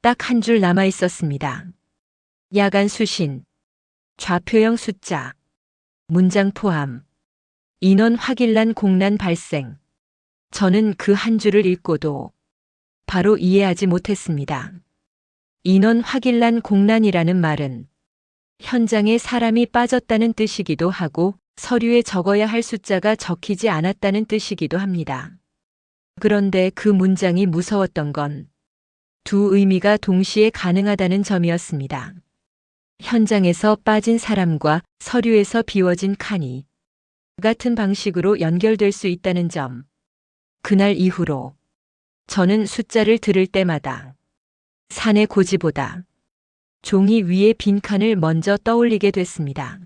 딱 한 줄 남아 있었습니다. 야간 수신, 좌표형 숫자, 문장 포함, 인원 확인란 공란 발생. 저는 그 한 줄을 읽고도 바로 이해하지 못했습니다. 인원 확인란 공란이라는 말은 현장에 사람이 빠졌다는 뜻이기도 하고 서류에 적어야 할 숫자가 적히지 않았다는 뜻이기도 합니다. 그런데 그 문장이 무서웠던 건 두 의미가 동시에 가능하다는 점이었습니다. 현장에서 빠진 사람과 서류에서 비워진 칸이 같은 방식으로 연결될 수 있다는 점. 그날 이후로 저는 숫자를 들을 때마다 산의 고지보다 종이 위에 빈칸을 먼저 떠올리게 됐습니다.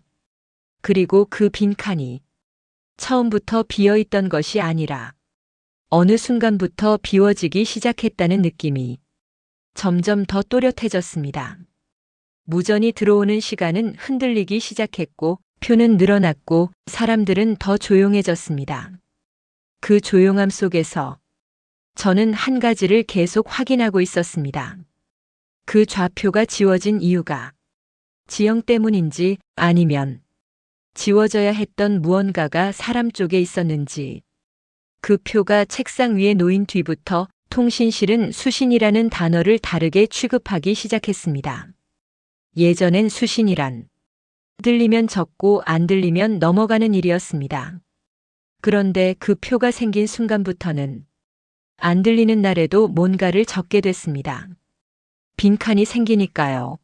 그리고 그 빈칸이 처음부터 비어있던 것이 아니라 어느 순간부터 비워지기 시작했다는 느낌이 점점 더 또렷해졌습니다. 무전이 들어오는 시간은 흔들리기 시작했고 표는 늘어났고 사람들은 더 조용해졌습니다. 그 조용함 속에서 저는 한 가지를 계속 확인하고 있었습니다. 그 좌표가 지워진 이유가 지형 때문인지 아니면 지워져야 했던 무언가가 사람 쪽에 있었는지. 그 표가 책상 위에 놓인 뒤부터 통신실은 수신이라는 단어를 다르게 취급하기 시작했습니다. 예전엔 수신이란 들리면 적고 안 들리면 넘어가는 일이었습니다. 그런데 그 표가 생긴 순간부터는 안 들리는 날에도 뭔가를 적게 됐습니다. 빈칸이 생기니까요.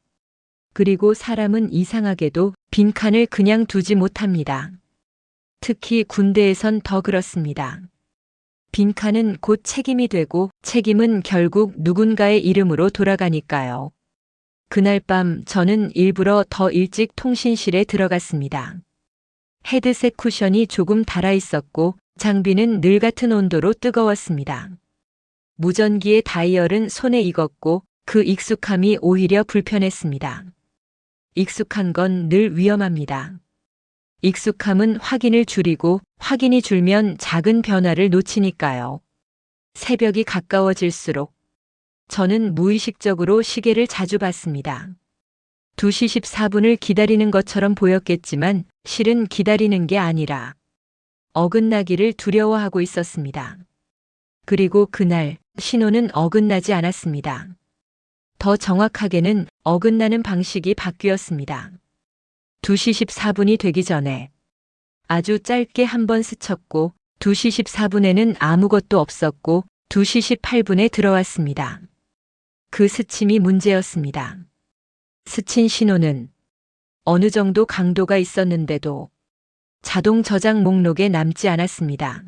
그리고 사람은 이상하게도 빈칸을 그냥 두지 못합니다. 특히 군대에선 더 그렇습니다. 빈칸은 곧 책임이 되고 책임은 결국 누군가의 이름으로 돌아가니까요. 그날 밤 저는 일부러 더 일찍 통신실에 들어갔습니다. 헤드셋 쿠션이 조금 닳아 있었고 장비는 늘 같은 온도로 뜨거웠습니다. 무전기의 다이얼은 손에 익었고 그 익숙함이 오히려 불편했습니다. 익숙한 건 늘 위험합니다. 익숙함은 확인을 줄이고 확인이 줄면 작은 변화를 놓치니까요. 새벽이 가까워질수록 저는 무의식적으로 시계를 자주 봤습니다. 2시 14분을 기다리는 것처럼 보였겠지만 실은 기다리는 게 아니라 어긋나기를 두려워하고 있었습니다. 그리고 그날 신호는 어긋나지 않았습니다. 더 정확하게는 어긋나는 방식이 바뀌었습니다. 2시 14분이 되기 전에 아주 짧게 한 번 스쳤고 2시 14분에는 아무것도 없었고 2시 18분에 들어왔습니다. 그 스침이 문제였습니다. 스친 신호는 어느 정도 강도가 있었는데도 자동 저장 목록에 남지 않았습니다.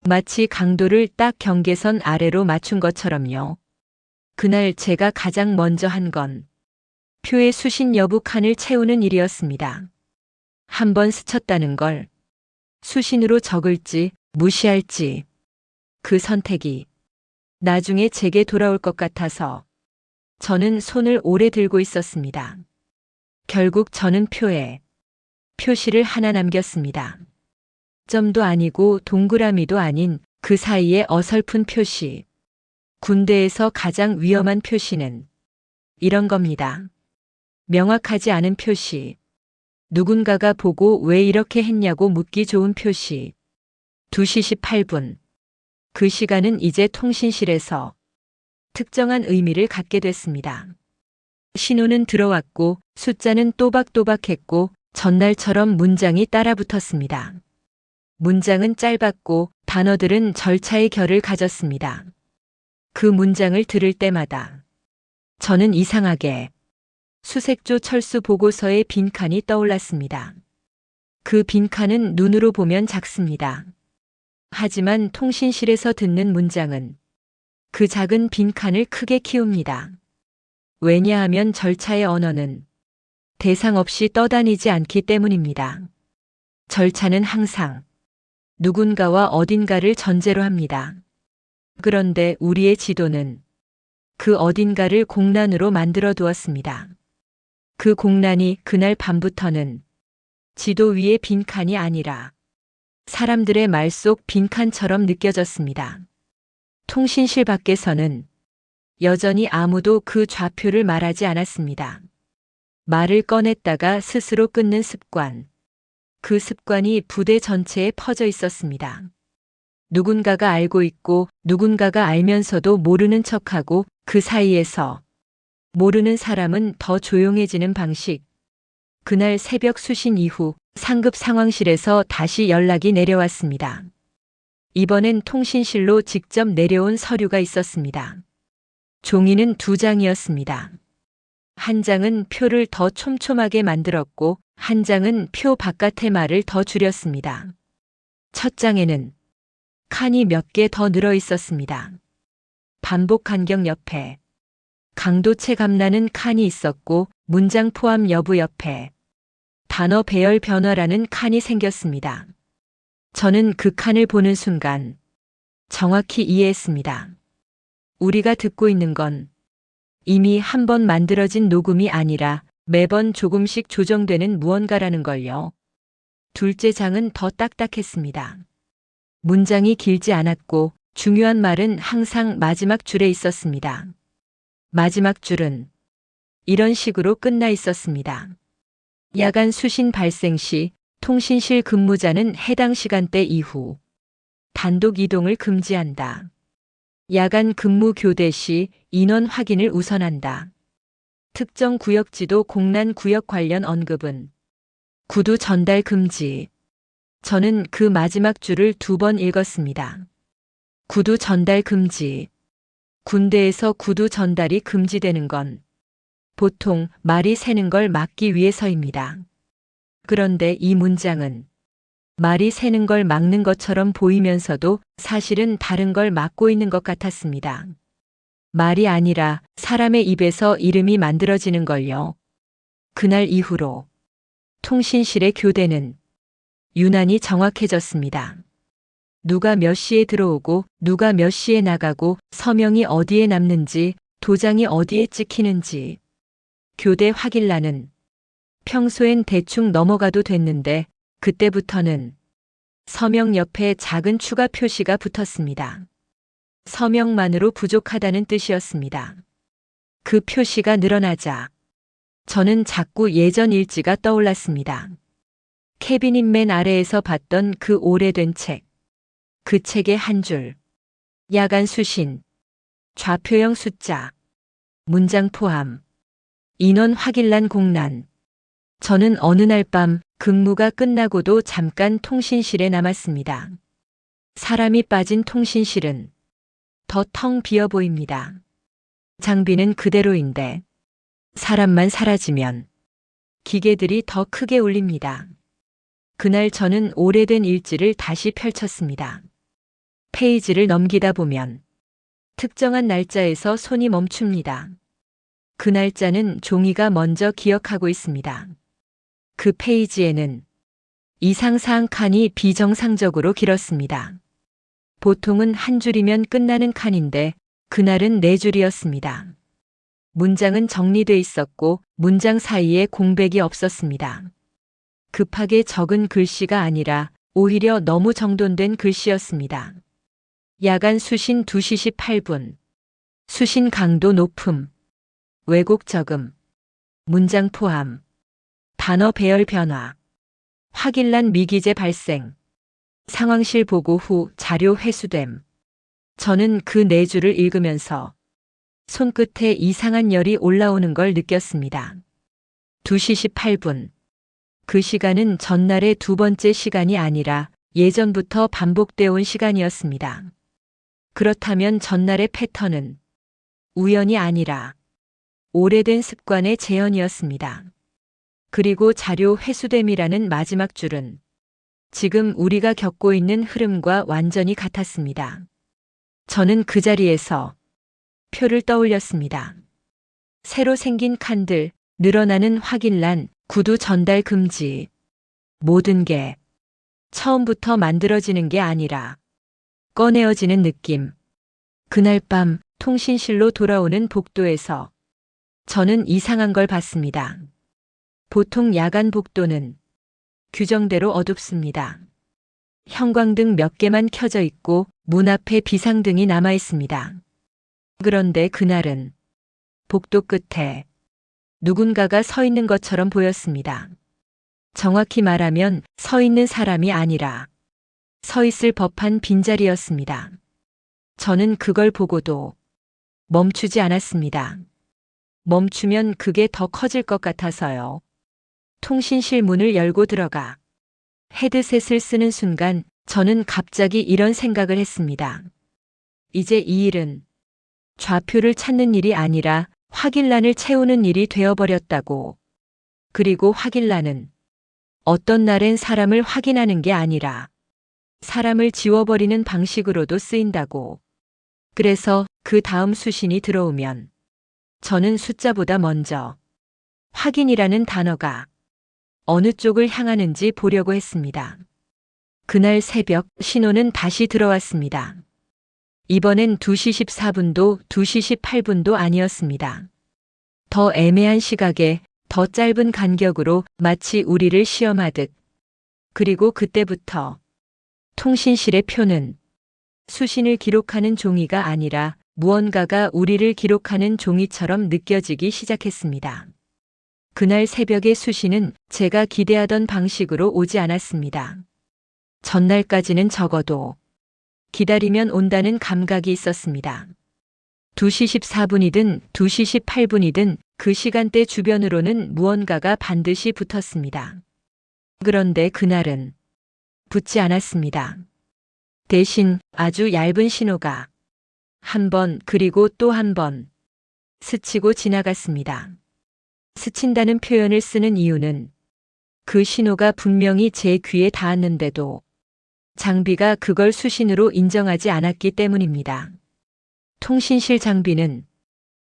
마치 강도를 딱 경계선 아래로 맞춘 것처럼요. 그날 제가 가장 먼저 한 건 표의 수신 여부 칸을 채우는 일이었습니다. 한 번 스쳤다는 걸 수신으로 적을지 무시할지 그 선택이 나중에 제게 돌아올 것 같아서 저는 손을 오래 들고 있었습니다. 결국 저는 표에 표시를 하나 남겼습니다. 점도 아니고 동그라미도 아닌 그 사이에 어설픈 표시. 군대에서 가장 위험한 표시는 이런 겁니다. 명확하지 않은 표시. 누군가가 보고 왜 이렇게 했냐고 묻기 좋은 표시. 2시 18분. 그 시간은 이제 통신실에서 특정한 의미를 갖게 됐습니다. 신호는 들어왔고 숫자는 또박또박했고 전날처럼 문장이 따라붙었습니다. 문장은 짧았고 단어들은 절차의 결을 가졌습니다. 그 문장을 들을 때마다 저는 이상하게 수색조 철수 보고서의 빈칸이 떠올랐습니다. 그 빈칸은 눈으로 보면 작습니다. 하지만 통신실에서 듣는 문장은 그 작은 빈칸을 크게 키웁니다. 왜냐하면 절차의 언어는 대상 없이 떠다니지 않기 때문입니다. 절차는 항상 누군가와 어딘가를 전제로 합니다. 그런데 우리의 지도는 그 어딘가를 공란으로 만들어 두었습니다. 그 공란이 그날 밤부터는 지도 위의 빈칸이 아니라 사람들의 말 속 빈칸처럼 느껴졌습니다. 통신실 밖에서는 여전히 아무도 그 좌표를 말하지 않았습니다. 말을 꺼냈다가 스스로 끊는 습관. 그 습관이 부대 전체에 퍼져 있었습니다. 누군가가 알고 있고 누군가가 알면서도 모르는 척하고 그 사이에서 모르는 사람은 더 조용해지는 방식. 그날 새벽 수신 이후 상급 상황실에서 다시 연락이 내려왔습니다. 이번엔 통신실로 직접 내려온 서류가 있었습니다. 종이는 2장이었습니다. 한 장은 표를 더 촘촘하게 만들었고 한 장은 표 바깥의 말을 더 줄였습니다. 첫 장에는 칸이 몇 개 더 늘어 있었습니다. 반복 간격 옆에 강도 체감나는 칸이 있었고 문장 포함 여부 옆에 단어 배열 변화라는 칸이 생겼습니다. 저는 그 칸을 보는 순간 정확히 이해했습니다. 우리가 듣고 있는 건 이미 한 번 만들어진 녹음이 아니라 매번 조금씩 조정되는 무언가라는 걸요. 둘째 장은 더 딱딱했습니다. 문장이 길지 않았고 중요한 말은 항상 마지막 줄에 있었습니다. 마지막 줄은 이런 식으로 끝나 있었습니다. 야간 수신 발생 시 통신실 근무자는 해당 시간대 이후 단독 이동을 금지한다. 야간 근무 교대 시 인원 확인을 우선한다. 특정 구역지도 공란 구역 관련 언급은 구두 전달 금지. 저는 그 마지막 줄을 2번 읽었습니다. 구두 전달 금지. 군대에서 구두 전달이 금지되는 건 보통 말이 새는 걸 막기 위해서입니다. 그런데 이 문장은 말이 새는 걸 막는 것처럼 보이면서도 사실은 다른 걸 막고 있는 것 같았습니다. 말이 아니라 사람의 입에서 이름이 만들어지는 걸요. 그날 이후로 통신실의 교대는 유난히 정확해졌습니다. 누가 몇 시에 들어오고 누가 몇 시에 나가고 서명이 어디에 남는지 도장이 어디에 찍히는지 교대 확인란은 평소엔 대충 넘어가도 됐는데 그때부터는 서명 옆에 작은 추가 표시가 붙었습니다. 서명만으로 부족하다는 뜻이었습니다. 그 표시가 늘어나자 저는 자꾸 예전 일지가 떠올랐습니다. 캐비닛 맨 아래에서 봤던 그 오래된 책. 그 책의 한 줄. 야간 수신. 좌표형 숫자. 문장 포함. 인원 확인란 공란. 저는 어느 날 밤 근무가 끝나고도 잠깐 통신실에 남았습니다. 사람이 빠진 통신실은 더 텅 비어 보입니다. 장비는 그대로인데 사람만 사라지면 기계들이 더 크게 울립니다. 그날 저는 오래된 일지를 다시 펼쳤습니다. 페이지를 넘기다 보면 특정한 날짜에서 손이 멈춥니다. 그 날짜는 종이가 먼저 기억하고 있습니다. 그 페이지에는 이상사항 칸이 비정상적으로 길었습니다. 보통은 한 줄이면 끝나는 칸인데 그날은 네 줄이었습니다. 문장은 정리돼 있었고 문장 사이에 공백이 없었습니다. 급하게 적은 글씨가 아니라 오히려 너무 정돈된 글씨였습니다. 야간 수신 2시 18분. 수신 강도 높음. 왜곡 적음. 문장 포함. 단어 배열 변화. 확인란 미기재 발생. 상황실 보고 후 자료 회수됨. 저는 그 네 줄을 읽으면서 손끝에 이상한 열이 올라오는 걸 느꼈습니다. 2시 18분. 그 시간은 전날의 두 번째 시간이 아니라 예전부터 반복되어 온 시간이었습니다. 그렇다면 전날의 패턴은 우연이 아니라 오래된 습관의 재현이었습니다. 그리고 자료 회수됨이라는 마지막 줄은 지금 우리가 겪고 있는 흐름과 완전히 같았습니다. 저는 그 자리에서 표를 떠올렸습니다. 새로 생긴 칸들, 늘어나는 확인란, 구두 전달 금지. 모든 게 처음부터 만들어지는 게 아니라 꺼내어지는 느낌. 그날 밤 통신실로 돌아오는 복도에서 저는 이상한 걸 봤습니다. 보통 야간 복도는 규정대로 어둡습니다. 형광등 몇 개만 켜져 있고 문 앞에 비상등이 남아 있습니다. 그런데 그날은 복도 끝에 누군가가 서 있는 것처럼 보였습니다. 정확히 말하면 서 있는 사람이 아니라 서 있을 법한 빈자리였습니다. 저는 그걸 보고도 멈추지 않았습니다. 멈추면 그게 더 커질 것 같아서요. 통신실 문을 열고 들어가 헤드셋을 쓰는 순간 저는 갑자기 이런 생각을 했습니다. 이제 이 일은 좌표를 찾는 일이 아니라 확인란을 채우는 일이 되어버렸다고. 그리고 확인란은 어떤 날엔 사람을 확인하는 게 아니라 사람을 지워버리는 방식으로도 쓰인다고. 그래서 그 다음 수신이 들어오면 저는 숫자보다 먼저 확인이라는 단어가 어느 쪽을 향하는지 보려고 했습니다. 그날 새벽 신호는 다시 들어왔습니다. 이번엔 2시 14분도 2시 18분도 아니었습니다. 더 애매한 시각에 더 짧은 간격으로 마치 우리를 시험하듯. 그리고 그때부터 통신실의 표는 수신을 기록하는 종이가 아니라 무언가가 우리를 기록하는 종이처럼 느껴지기 시작했습니다. 그날 새벽의 수신은 제가 기대하던 방식으로 오지 않았습니다. 전날까지는 적어도 기다리면 온다는 감각이 있었습니다. 2시 14분이든 2시 18분이든 그 시간대 주변으로는 무언가가 반드시 붙었습니다. 그런데 그날은 붙지 않았습니다. 대신 아주 얇은 신호가 한 번 그리고 또 한 번 스치고 지나갔습니다. 스친다는 표현을 쓰는 이유는 그 신호가 분명히 제 귀에 닿았는데도 장비가 그걸 수신으로 인정하지 않았기 때문입니다. 통신실 장비는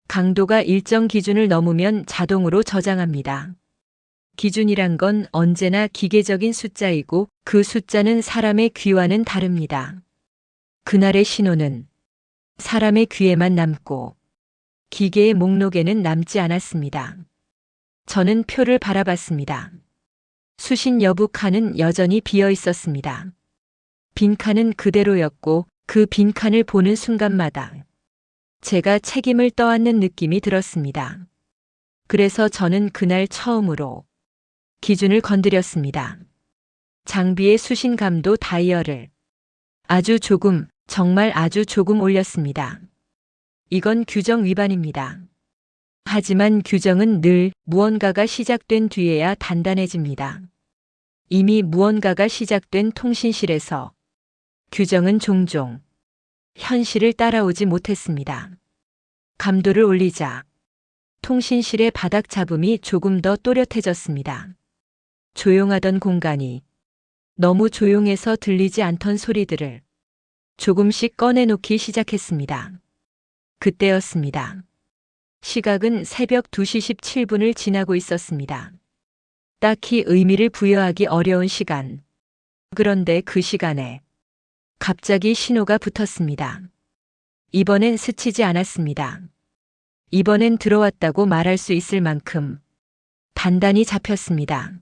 강도가 일정 기준을 넘으면 자동으로 저장합니다. 기준이란 건 언제나 기계적인 숫자이고 그 숫자는 사람의 귀와는 다릅니다. 그날의 신호는 사람의 귀에만 남고 기계의 목록에는 남지 않았습니다. 저는 표를 바라봤습니다. 수신 여부 칸은 여전히 비어 있었습니다. 빈 칸은 그대로였고 그 빈 칸을 보는 순간마다 제가 책임을 떠안는 느낌이 들었습니다. 그래서 저는 그날 처음으로 기준을 건드렸습니다. 장비의 수신 감도 다이얼을 아주 조금, 정말 아주 조금 올렸습니다. 이건 규정 위반입니다. 하지만 규정은 늘 무언가가 시작된 뒤에야 단단해집니다. 이미 무언가가 시작된 통신실에서 규정은 종종 현실을 따라오지 못했습니다. 감도를 올리자 통신실의 바닥 잡음이 조금 더 또렷해졌습니다. 조용하던 공간이 너무 조용해서 들리지 않던 소리들을 조금씩 꺼내놓기 시작했습니다. 그때였습니다. 시각은 새벽 2시 17분을 지나고 있었습니다. 딱히 의미를 부여하기 어려운 시간. 그런데 그 시간에 갑자기 신호가 붙었습니다. 이번엔 스치지 않았습니다. 이번엔 들어왔다고 말할 수 있을 만큼 단단히 잡혔습니다.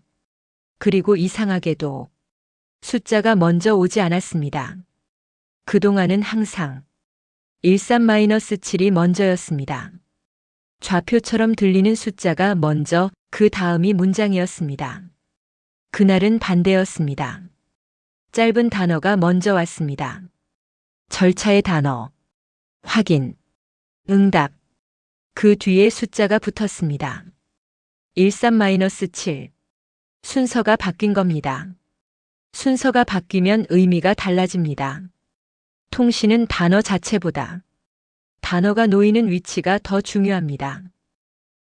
그리고 이상하게도 숫자가 먼저 오지 않았습니다. 그동안은 항상 13-7이 먼저였습니다. 좌표처럼 들리는 숫자가 먼저, 그 다음이 문장이었습니다. 그날은 반대였습니다. 짧은 단어가 먼저 왔습니다. 절차의 단어, 확인, 응답. 그 뒤에 숫자가 붙었습니다. 13-7. 순서가 바뀐 겁니다. 순서가 바뀌면 의미가 달라집니다. 통신은 단어 자체보다 단어가 놓이는 위치가 더 중요합니다.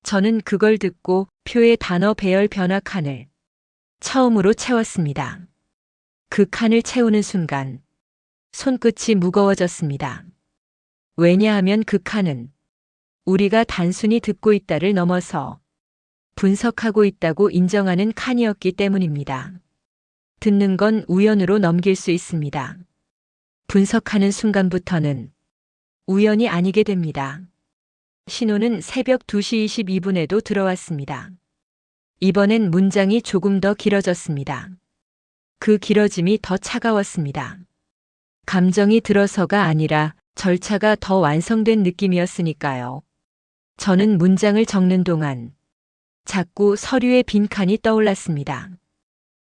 저는 그걸 듣고 표의 단어 배열 변화 칸을 처음으로 채웠습니다. 그 칸을 채우는 순간 손끝이 무거워졌습니다. 왜냐하면 그 칸은 우리가 단순히 듣고 있다를 넘어서 분석하고 있다고 인정하는 칸이었기 때문입니다. 듣는 건 우연으로 넘길 수 있습니다. 분석하는 순간부터는 우연이 아니게 됩니다. 신호는 새벽 2시 22분에도 들어왔습니다. 이번엔 문장이 조금 더 길어졌습니다. 그 길어짐이 더 차가웠습니다. 감정이 들어서가 아니라 절차가 더 완성된 느낌이었으니까요. 저는 문장을 적는 동안 자꾸 서류의 빈칸이 떠올랐습니다.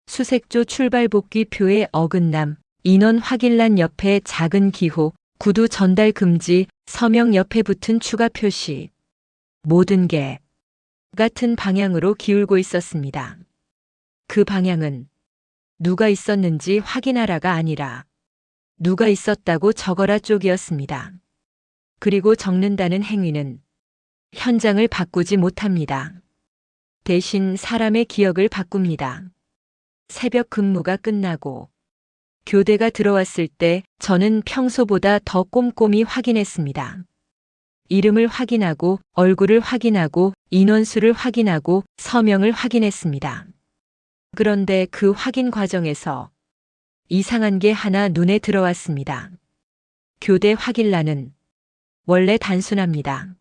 수색조 출발 복귀 표의 어긋남, 인원 확인란 옆에 작은 기호, 구두 전달 금지, 서명 옆에 붙은 추가 표시. 모든 게 같은 방향으로 기울고 있었습니다. 그 방향은 누가 있었는지 확인하라가 아니라 누가 있었다고 적어라 쪽이었습니다. 그리고 적는다는 행위는 현장을 바꾸지 못합니다. 대신 사람의 기억을 바꿉니다. 새벽 근무가 끝나고 교대가 들어왔을 때 저는 평소보다 더 꼼꼼히 확인했습니다. 이름을 확인하고 얼굴을 확인하고 인원수를 확인하고 서명을 확인했습니다. 그런데 그 확인 과정에서 이상한 게 하나 눈에 들어왔습니다. 교대 확인란은 원래 단순합니다.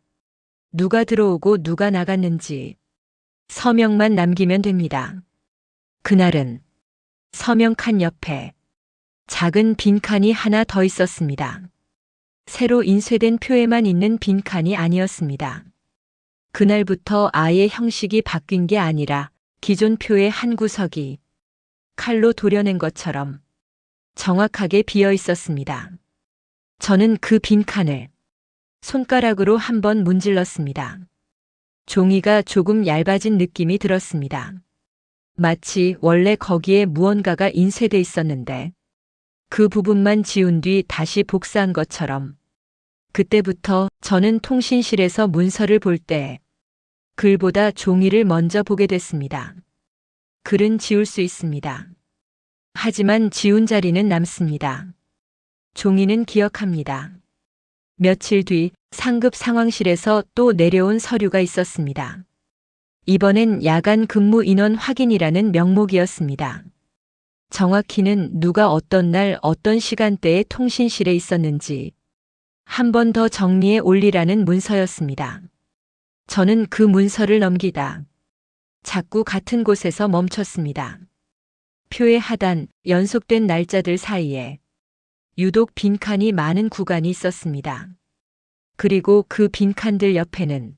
누가 들어오고 누가 나갔는지 서명만 남기면 됩니다. 그날은 서명 칸 옆에 작은 빈칸이 하나 더 있었습니다. 새로 인쇄된 표에만 있는 빈칸이 아니었습니다. 그날부터 아예 형식이 바뀐 게 아니라 기존 표의 한 구석이 칼로 도려낸 것처럼 정확하게 비어 있었습니다. 저는 그 빈칸을 손가락으로 한번 문질렀습니다. 종이가 조금 얇아진 느낌이 들었습니다. 마치 원래 거기에 무언가가 인쇄돼 있었는데 그 부분만 지운 뒤 다시 복사한 것처럼. 그때부터 저는 통신실에서 문서를 볼 때 글보다 종이를 먼저 보게 됐습니다. 글은 지울 수 있습니다. 하지만 지운 자리는 남습니다. 종이는 기억합니다. 며칠 뒤 상급 상황실에서 또 내려온 서류가 있었습니다. 이번엔 야간 근무 인원 확인이라는 명목이었습니다. 정확히는 누가 어떤 날 어떤 시간대에 통신실에 있었는지 한 번 더 정리해 올리라는 문서였습니다. 저는 그 문서를 넘기다 자꾸 같은 곳에서 멈췄습니다. 표의 하단, 연속된 날짜들 사이에 유독 빈칸이 많은 구간이 있었습니다. 그리고 그 빈칸들 옆에는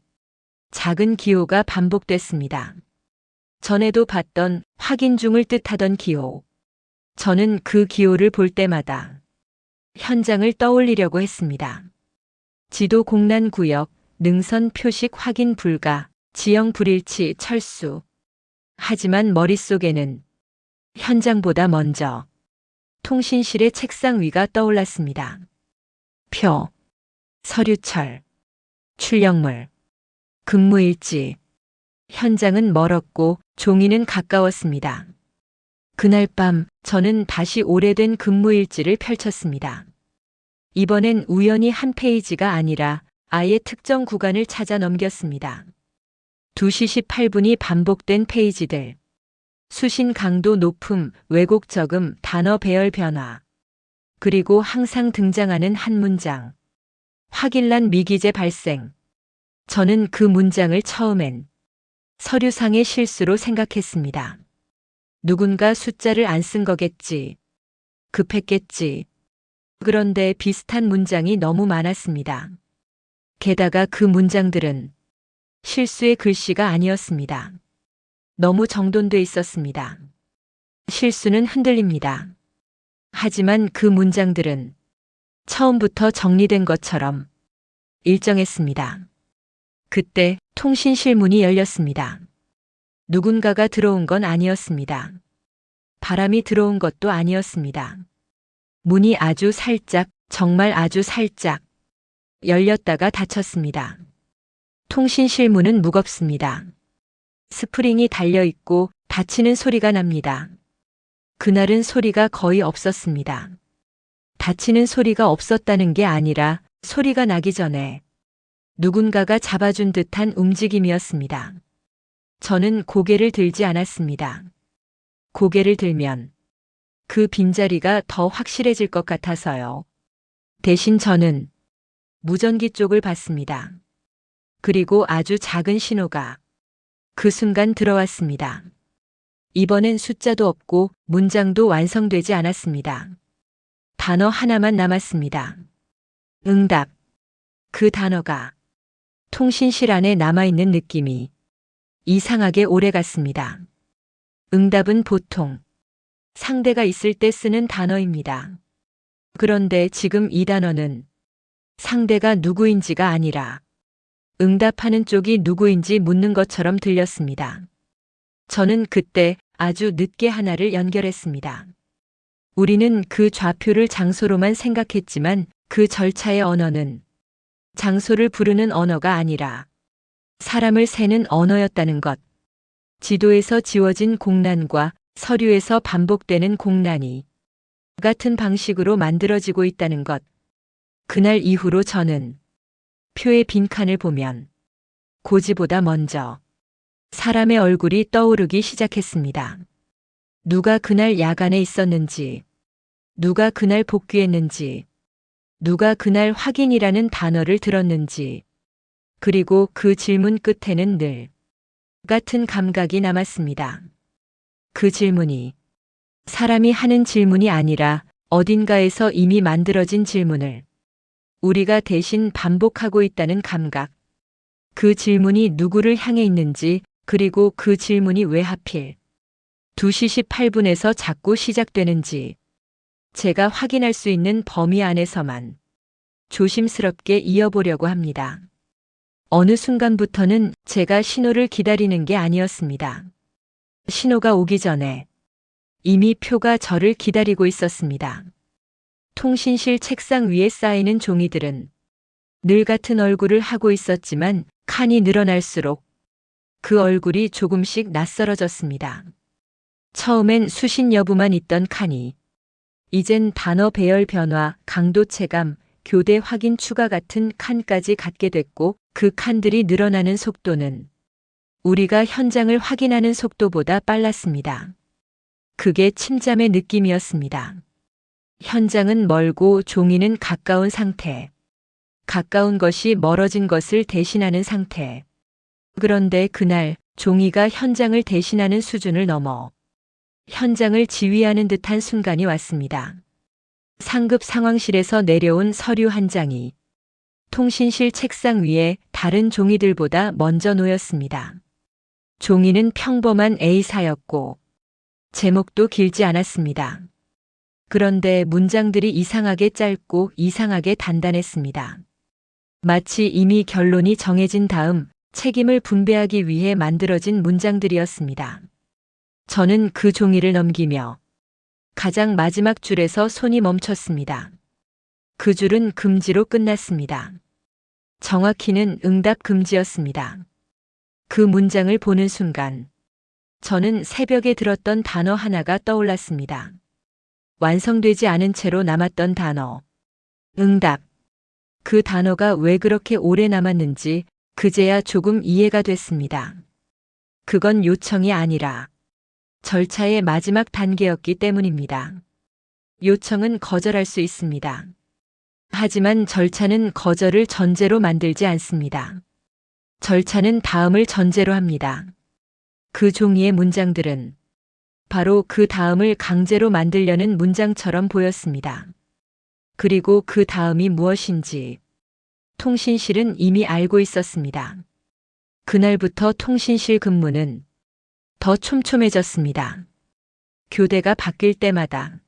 작은 기호가 반복됐습니다. 전에도 봤던 확인 중을 뜻하던 기호. 저는 그 기호를 볼 때마다 현장을 떠올리려고 했습니다. 지도 공란 구역, 능선 표식 확인 불가, 지형 불일치 철수. 하지만 머릿속에는 현장보다 먼저 통신실의 책상 위가 떠올랐습니다. 표, 서류철, 출력물, 근무일지. 현장은 멀었고 종이는 가까웠습니다. 그날 밤 저는 다시 오래된 근무일지를 펼쳤습니다. 이번엔 우연히 한 페이지가 아니라 아예 특정 구간을 찾아 넘겼습니다. 2시 18분이 반복된 페이지들. 수신 강도 높음, 왜곡 적음, 단어 배열 변화. 그리고 항상 등장하는 한 문장. 확인란 미기재 발생. 저는 그 문장을 처음엔 서류상의 실수로 생각했습니다. 누군가 숫자를 안 쓴 거겠지. 급했겠지. 그런데 비슷한 문장이 너무 많았습니다. 게다가 그 문장들은 실수의 글씨가 아니었습니다. 너무 정돈돼 있었습니다. 실수는 흔들립니다. 하지만 그 문장들은 처음부터 정리된 것처럼 일정했습니다. 그때 통신실 문이 열렸습니다. 누군가가 들어온 건 아니었습니다. 바람이 들어온 것도 아니었습니다. 문이 아주 살짝, 정말 아주 살짝 열렸다가 닫혔습니다. 통신실 문은 무겁습니다. 스프링이 달려있고 닫히는 소리가 납니다. 그날은 소리가 거의 없었습니다. 닫히는 소리가 없었다는 게 아니라 소리가 나기 전에 누군가가 잡아준 듯한 움직임이었습니다. 저는 고개를 들지 않았습니다. 고개를 들면 그 빈자리가 더 확실해질 것 같아서요. 대신 저는 무전기 쪽을 봤습니다. 그리고 아주 작은 신호가 그 순간 들어왔습니다. 이번엔 숫자도 없고 문장도 완성되지 않았습니다. 단어 하나만 남았습니다. 응답. 그 단어가 통신실 안에 남아있는 느낌이 이상하게 오래갔습니다. 응답은 보통 상대가 있을 때 쓰는 단어입니다. 그런데 지금 이 단어는 상대가 누구인지가 아니라 응답하는 쪽이 누구인지 묻는 것처럼 들렸습니다. 저는 그때 아주 늦게 하나를 연결했습니다. 우리는 그 좌표를 장소로만 생각했지만 그 절차의 언어는 장소를 부르는 언어가 아니라 사람을 세는 언어였다는 것. 지도에서 지워진 공란과 서류에서 반복되는 공란이 같은 방식으로 만들어지고 있다는 것. 그날 이후로 저는 표의 빈칸을 보면 고지보다 먼저 사람의 얼굴이 떠오르기 시작했습니다. 누가 그날 야간에 있었는지, 누가 그날 복귀했는지, 누가 그날 확인이라는 단어를 들었는지, 그리고 그 질문 끝에는 늘 같은 감각이 남았습니다. 그 질문이 사람이 하는 질문이 아니라 어딘가에서 이미 만들어진 질문을 우리가 대신 반복하고 있다는 감각. 그 질문이 누구를 향해 있는지, 그리고 그 질문이 왜 하필 2시 18분에서 자꾸 시작되는지 제가 확인할 수 있는 범위 안에서만 조심스럽게 이어보려고 합니다. 어느 순간부터는 제가 신호를 기다리는 게 아니었습니다. 신호가 오기 전에 이미 표가 저를 기다리고 있었습니다. 통신실 책상 위에 쌓이는 종이들은 늘 같은 얼굴을 하고 있었지만 칸이 늘어날수록 그 얼굴이 조금씩 낯설어졌습니다. 처음엔 수신 여부만 있던 칸이 이젠 단어 배열 변화, 강도 체감, 교대 확인 추가 같은 칸까지 갖게 됐고 그 칸들이 늘어나는 속도는 우리가 현장을 확인하는 속도보다 빨랐습니다. 그게 침잠의 느낌이었습니다. 현장은 멀고 종이는 가까운 상태. 가까운 것이 멀어진 것을 대신하는 상태. 그런데 그날 종이가 현장을 대신하는 수준을 넘어 현장을 지휘하는 듯한 순간이 왔습니다. 상급 상황실에서 내려온 서류 한 장이 통신실 책상 위에 다른 종이들보다 먼저 놓였습니다. 종이는 평범한 A사였고 제목도 길지 않았습니다. 그런데 문장들이 이상하게 짧고 이상하게 단단했습니다. 마치 이미 결론이 정해진 다음 책임을 분배하기 위해 만들어진 문장들이었습니다. 저는 그 종이를 넘기며 가장 마지막 줄에서 손이 멈췄습니다. 그 줄은 금지로 끝났습니다. 정확히는 응답 금지였습니다. 그 문장을 보는 순간 저는 새벽에 들었던 단어 하나가 떠올랐습니다. 완성되지 않은 채로 남았던 단어. 응답. 그 단어가 왜 그렇게 오래 남았는지 그제야 조금 이해가 됐습니다. 그건 요청이 아니라 절차의 마지막 단계였기 때문입니다. 요청은 거절할 수 있습니다. 하지만 절차는 거절을 전제로 만들지 않습니다. 절차는 다음을 전제로 합니다. 그 종이의 문장들은 바로 그 다음을 강제로 만들려는 문장처럼 보였습니다. 그리고 그 다음이 무엇인지 통신실은 이미 알고 있었습니다. 그날부터 통신실 근무는 더 촘촘해졌습니다. 교대가 바뀔 때마다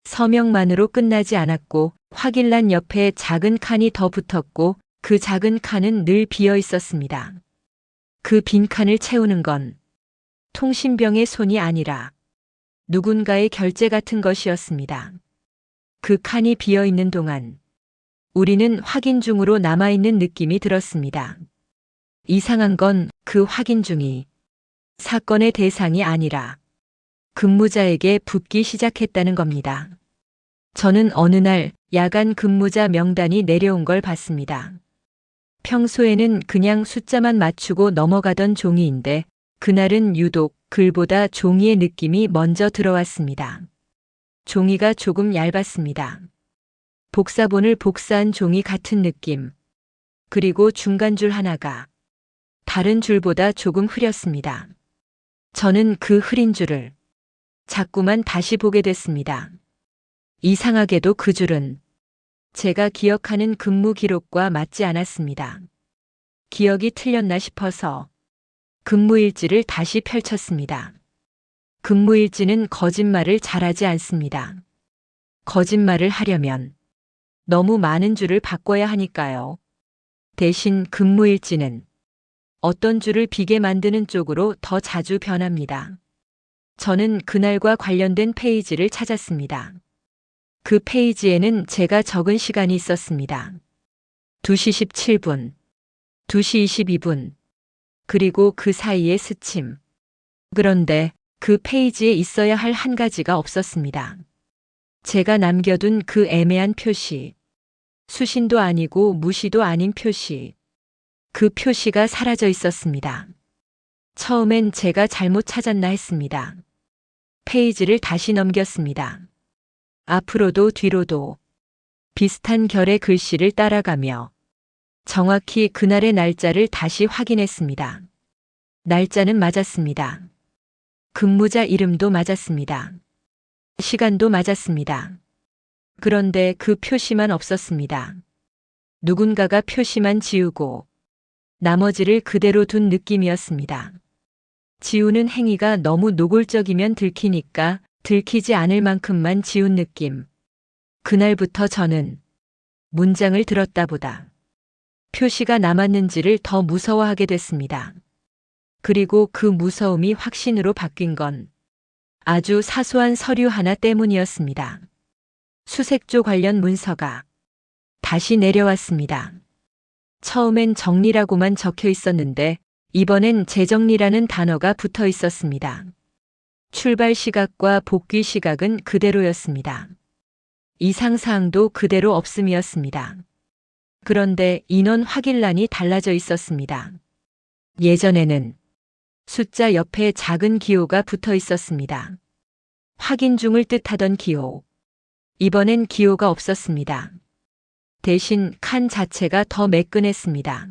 서명만으로 끝나지 않았고 확인란 옆에 작은 칸이 더 붙었고 그 작은 칸은 늘 비어 있었습니다. 그 빈 칸을 채우는 건 통신병의 손이 아니라 누군가의 결제 같은 것이었습니다. 그 칸이 비어 있는 동안 우리는 확인 중으로 남아있는 느낌이 들었습니다. 이상한 건 그 확인 중이 사건의 대상이 아니라 근무자에게 붙기 시작했다는 겁니다. 저는 어느 날 야간 근무자 명단이 내려온 걸 봤습니다. 평소에는 그냥 숫자만 맞추고 넘어가던 종이인데 그날은 유독 글보다 종이의 느낌이 먼저 들어왔습니다. 종이가 조금 얇았습니다. 복사본을 복사한 종이 같은 느낌. 그리고 중간 줄 하나가 다른 줄보다 조금 흐렸습니다. 저는 그 흐린 줄을 자꾸만 다시 보게 됐습니다. 이상하게도 그 줄은 제가 기억하는 근무 기록과 맞지 않았습니다. 기억이 틀렸나 싶어서 근무일지를 다시 펼쳤습니다. 근무일지는 거짓말을 잘하지 않습니다. 거짓말을 하려면 너무 많은 줄을 바꿔야 하니까요. 대신 근무일지는 어떤 줄을 비게 만드는 쪽으로 더 자주 변합니다. 저는 그날과 관련된 페이지를 찾았습니다. 그 페이지에는 제가 적은 시간이 있었습니다. 2시 17분, 2시 22분, 그리고 그 사이에 스침. 그런데 그 페이지에 있어야 할 한 가지가 없었습니다. 제가 남겨둔 그 애매한 표시. 수신도 아니고 무시도 아닌 표시. 그 표시가 사라져 있었습니다. 처음엔 제가 잘못 찾았나 했습니다. 페이지를 다시 넘겼습니다. 앞으로도 뒤로도 비슷한 결의 글씨를 따라가며 정확히 그날의 날짜를 다시 확인했습니다. 날짜는 맞았습니다. 근무자 이름도 맞았습니다. 시간도 맞았습니다. 그런데 그 표시만 없었습니다. 누군가가 표시만 지우고 나머지를 그대로 둔 느낌이었습니다. 지우는 행위가 너무 노골적이면 들키니까 들키지 않을 만큼만 지운 느낌. 그날부터 저는 문장을 들었다보다 표시가 남았는지를 더 무서워하게 됐습니다. 그리고 그 무서움이 확신으로 바뀐 건 아주 사소한 서류 하나 때문이었습니다. 수색조 관련 문서가 다시 내려왔습니다. 처음엔 정리라고만 적혀 있었는데 이번엔 재정리라는 단어가 붙어 있었습니다. 출발 시각과 복귀 시각은 그대로였습니다. 이상사항도 그대로 없음이었습니다. 그런데 인원 확인란이 달라져 있었습니다. 예전에는 숫자 옆에 작은 기호가 붙어 있었습니다. 확인 중을 뜻하던 기호. 이번엔 기호가 없었습니다. 대신 칸 자체가 더 매끈했습니다.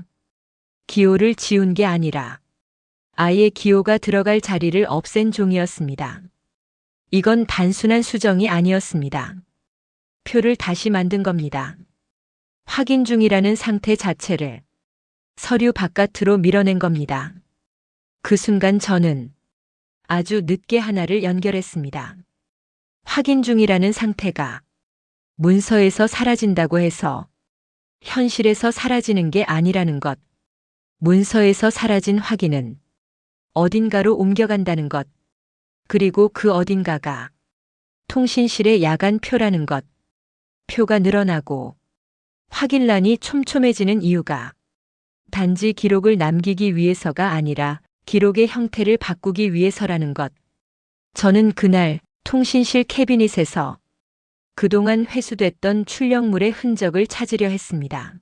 기호를 지운 게 아니라 아예 기호가 들어갈 자리를 없앤 종이었습니다. 이건 단순한 수정이 아니었습니다. 표를 다시 만든 겁니다. 확인 중이라는 상태 자체를 서류 바깥으로 밀어낸 겁니다. 그 순간 저는 아주 늦게 하나를 연결했습니다. 확인 중이라는 상태가 문서에서 사라진다고 해서 현실에서 사라지는 게 아니라는 것. 문서에서 사라진 확인은 어딘가로 옮겨간다는 것. 그리고 그 어딘가가 통신실의 야간 표라는 것. 표가 늘어나고 확인란이 촘촘해지는 이유가 단지 기록을 남기기 위해서가 아니라 기록의 형태를 바꾸기 위해서라는 것. 저는 그날 통신실 캐비닛에서 그동안 회수됐던 출력물의 흔적을 찾으려 했습니다.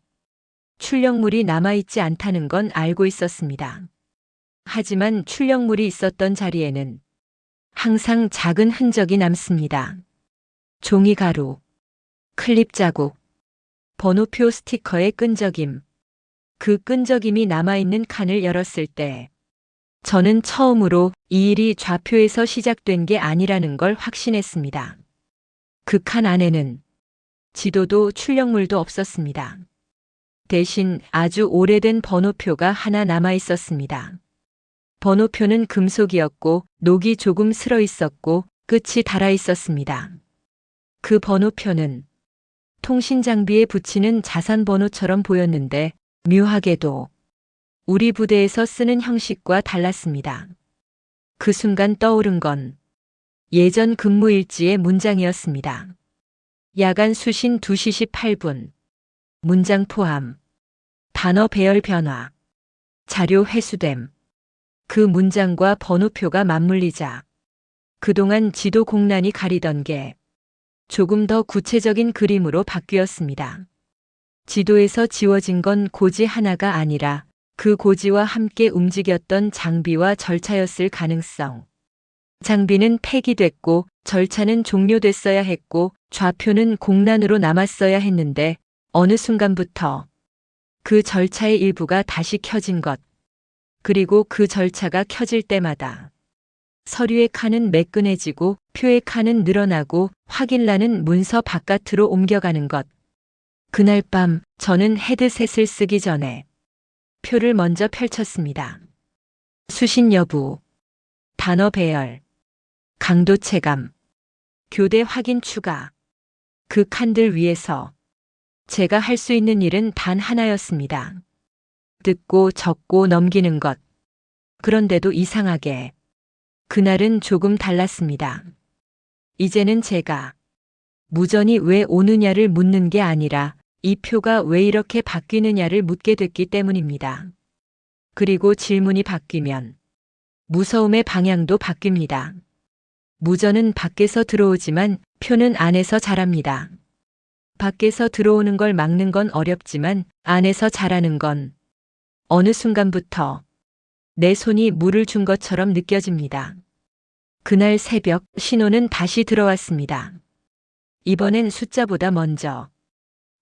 출력물이 남아있지 않다는 건 알고 있었습니다. 하지만 출력물이 있었던 자리에는 항상 작은 흔적이 남습니다. 종이 가루, 클립 자국, 번호표 스티커의 끈적임. 그 끈적임이 남아있는 칸을 열었을 때 저는 처음으로 이 일이 좌표에서 시작된 게 아니라는 걸 확신했습니다. 그 칸 안에는 지도도 출력물도 없었습니다. 대신 아주 오래된 번호표가 하나 남아 있었습니다. 번호표는 금속이었고 녹이 조금 슬어 있었고 끝이 닳아 있었습니다. 그 번호표는 통신 장비에 붙이는 자산 번호처럼 보였는데 묘하게도 우리 부대에서 쓰는 형식과 달랐습니다. 그 순간 떠오른 건 예전 근무 일지의 문장이었습니다. 야간 수신 2시 18분. 문장 포함. 단어 배열 변화. 자료 회수됨. 그 문장과 번호표가 맞물리자 그동안 지도 공란이 가리던 게 조금 더 구체적인 그림으로 바뀌었습니다. 지도에서 지워진 건 고지 하나가 아니라 그 고지와 함께 움직였던 장비와 절차였을 가능성. 장비는 폐기됐고 절차는 종료됐어야 했고 좌표는 공란으로 남았어야 했는데 어느 순간부터 그 절차의 일부가 다시 켜진 것. 그리고 그 절차가 켜질 때마다 서류의 칸은 매끈해지고 표의 칸은 늘어나고 확인란은 문서 바깥으로 옮겨가는 것. 그날 밤 저는 헤드셋을 쓰기 전에 표를 먼저 펼쳤습니다. 수신 여부, 단어 배열, 강도 체감, 교대 확인 추가. 그 칸들 위에서 제가 할 수 있는 일은 단 하나였습니다. 듣고 적고 넘기는 것. 그런데도 이상하게 그날은 조금 달랐습니다. 이제는 제가 무전이 왜 오느냐를 묻는 게 아니라 이 표가 왜 이렇게 바뀌느냐를 묻게 됐기 때문입니다. 그리고 질문이 바뀌면 무서움의 방향도 바뀝니다. 무전은 밖에서 들어오지만 표는 안에서 자랍니다. 밖에서 들어오는 걸 막는 건 어렵지만 안에서 자라는 건 어느 순간부터 내 손이 물을 준 것처럼 느껴집니다. 그날 새벽 신호는 다시 들어왔습니다. 이번엔 숫자보다 먼저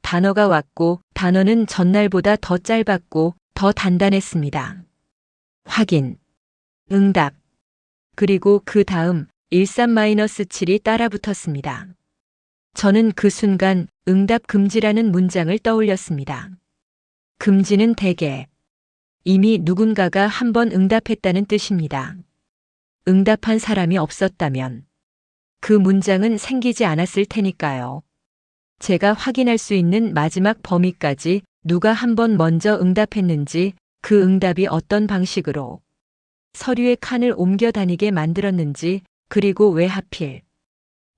단어가 왔고 단어는 전날보다 더 짧았고 더 단단했습니다. 확인, 응답, 그리고 그 다음 13-7이 따라 붙었습니다. 저는 그 순간 응답 금지라는 문장을 떠올렸습니다. 금지는 대개 이미 누군가가 한 번 응답했다는 뜻입니다. 응답한 사람이 없었다면 그 문장은 생기지 않았을 테니까요. 제가 확인할 수 있는 마지막 범위까지 누가 한 번 먼저 응답했는지, 그 응답이 어떤 방식으로 서류의 칸을 옮겨 다니게 만들었는지, 그리고 왜 하필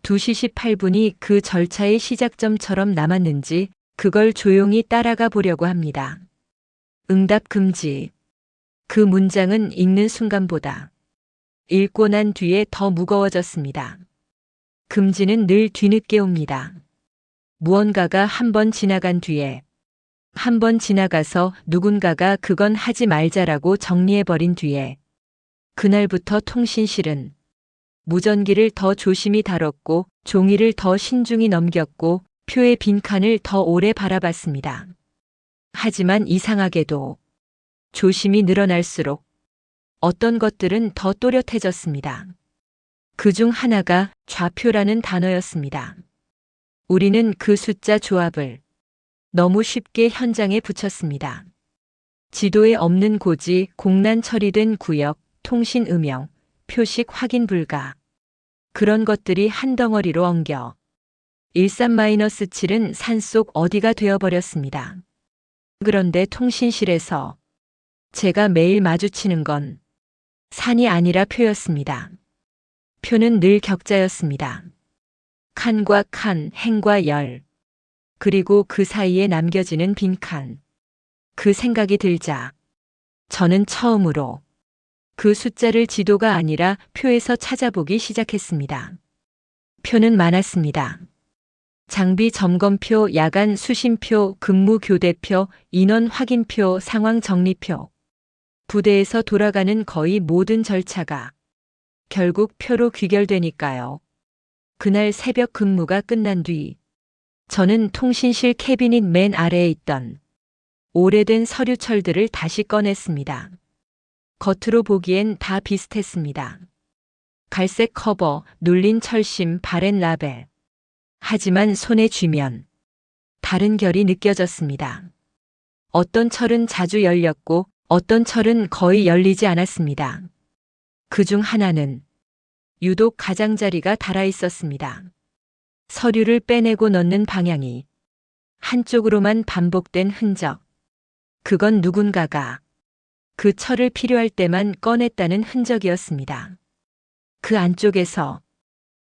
2시 18분이 그 절차의 시작점처럼 남았는지 그걸 조용히 따라가 보려고 합니다. 응답 금지. 그 문장은 읽는 순간보다 읽고 난 뒤에 더 무거워졌습니다. 금지는 늘 뒤늦게 옵니다. 무언가가 한 번 지나간 뒤에, 한 번 지나가서 누군가가 그건 하지 말자라고 정리해버린 뒤에, 그날부터 통신실은 무전기를 더 조심히 다뤘고 종이를 더 신중히 넘겼고 표의 빈칸을 더 오래 바라봤습니다. 하지만 이상하게도 조심히 늘어날수록 어떤 것들은 더 또렷해졌습니다. 그중 하나가 좌표라는 단어였습니다. 우리는 그 숫자 조합을 너무 쉽게 현장에 붙였습니다. 지도에 없는 고지, 공란 처리된 구역, 통신 음영, 표식 확인 불가. 그런 것들이 한 덩어리로 엉겨 13-7은 산속 어디가 되어버렸습니다. 그런데 통신실에서 제가 매일 마주치는 건 산이 아니라 표였습니다. 표는 늘 격자였습니다. 칸과 칸, 행과 열, 그리고 그 사이에 남겨지는 빈칸. 그 생각이 들자 저는 처음으로 그 숫자를 지도가 아니라 표에서 찾아보기 시작했습니다. 표는 많았습니다. 장비 점검표, 야간 수신표, 근무 교대표, 인원 확인표, 상황 정리표. 부대에서 돌아가는 거의 모든 절차가 결국 표로 귀결되니까요. 그날 새벽 근무가 끝난 뒤 저는 통신실 캐비닛 맨 아래에 있던 오래된 서류철들을 다시 꺼냈습니다. 겉으로 보기엔 다 비슷했습니다. 갈색 커버, 눌린 철심, 바렌 라벨. 하지만 손에 쥐면 다른 결이 느껴졌습니다. 어떤 철은 자주 열렸고 어떤 철은 거의 열리지 않았습니다. 그중 하나는 유독 가장자리가 달아 있었습니다. 서류를 빼내고 넣는 방향이 한쪽으로만 반복된 흔적. 그건 누군가가 그 철을 필요할 때만 꺼냈다는 흔적이었습니다. 그 안쪽에서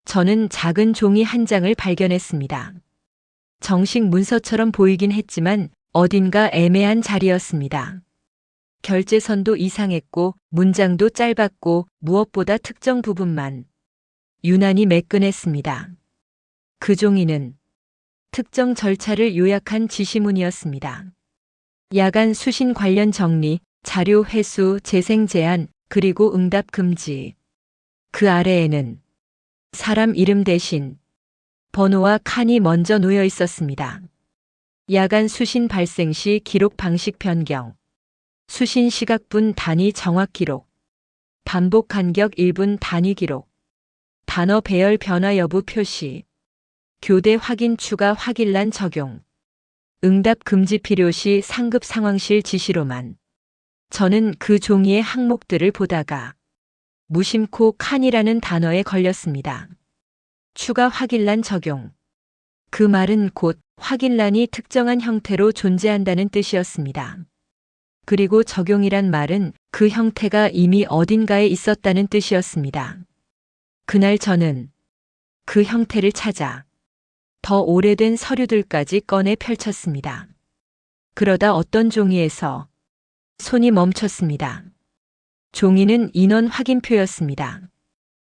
저는 작은 종이 한 장을 발견했습니다. 정식 문서처럼 보이긴 했지만 어딘가 애매한 자리였습니다. 결제선도 이상했고 문장도 짧았고 무엇보다 특정 부분만 유난히 매끈했습니다. 그 종이는 특정 절차를 요약한 지시문이었습니다. 야간 수신 관련 정리, 자료 회수, 재생 제한, 그리고 응답 금지. 그 아래에는 사람 이름 대신 번호와 칸이 먼저 놓여 있었습니다. 야간 수신 발생 시 기록 방식 변경, 수신 시각분 단위 정확 기록, 반복 간격 1분 단위 기록, 단어 배열 변화 여부 표시, 교대 확인 추가 확인란 적용, 응답 금지 필요시 상급 상황실 지시로만. 저는 그 종이의 항목들을 보다가 무심코 칸이라는 단어에 걸렸습니다. 추가 확인란 적용. 그 말은 곧 확인란이 특정한 형태로 존재한다는 뜻이었습니다. 그리고 적용이란 말은 그 형태가 이미 어딘가에 있었다는 뜻이었습니다. 그날 저는 그 형태를 찾아 더 오래된 서류들까지 꺼내 펼쳤습니다. 그러다 어떤 종이에서 손이 멈췄습니다. 종이는 인원 확인표였습니다.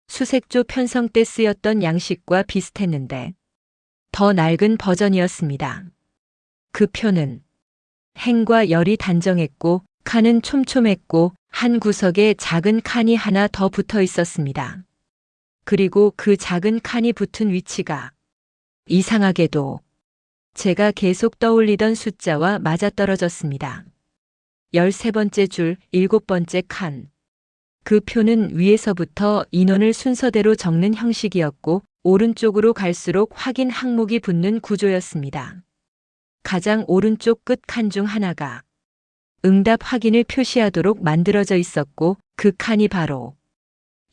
수색조 편성 때 쓰였던 양식과 비슷했는데 더 낡은 버전이었습니다. 그 표는 행과 열이 단정했고 칸은 촘촘했고 한 구석에 작은 칸이 하나 더 붙어 있었습니다. 그리고 그 작은 칸이 붙은 위치가 이상하게도 제가 계속 떠올리던 숫자와 맞아떨어졌습니다. 13번째 줄, 7번째 칸. 그 표는 위에서부터 인원을 순서대로 적는 형식이었고 오른쪽으로 갈수록 확인 항목이 붙는 구조였습니다. 가장 오른쪽 끝 칸 중 하나가 응답 확인을 표시하도록 만들어져 있었고 그 칸이 바로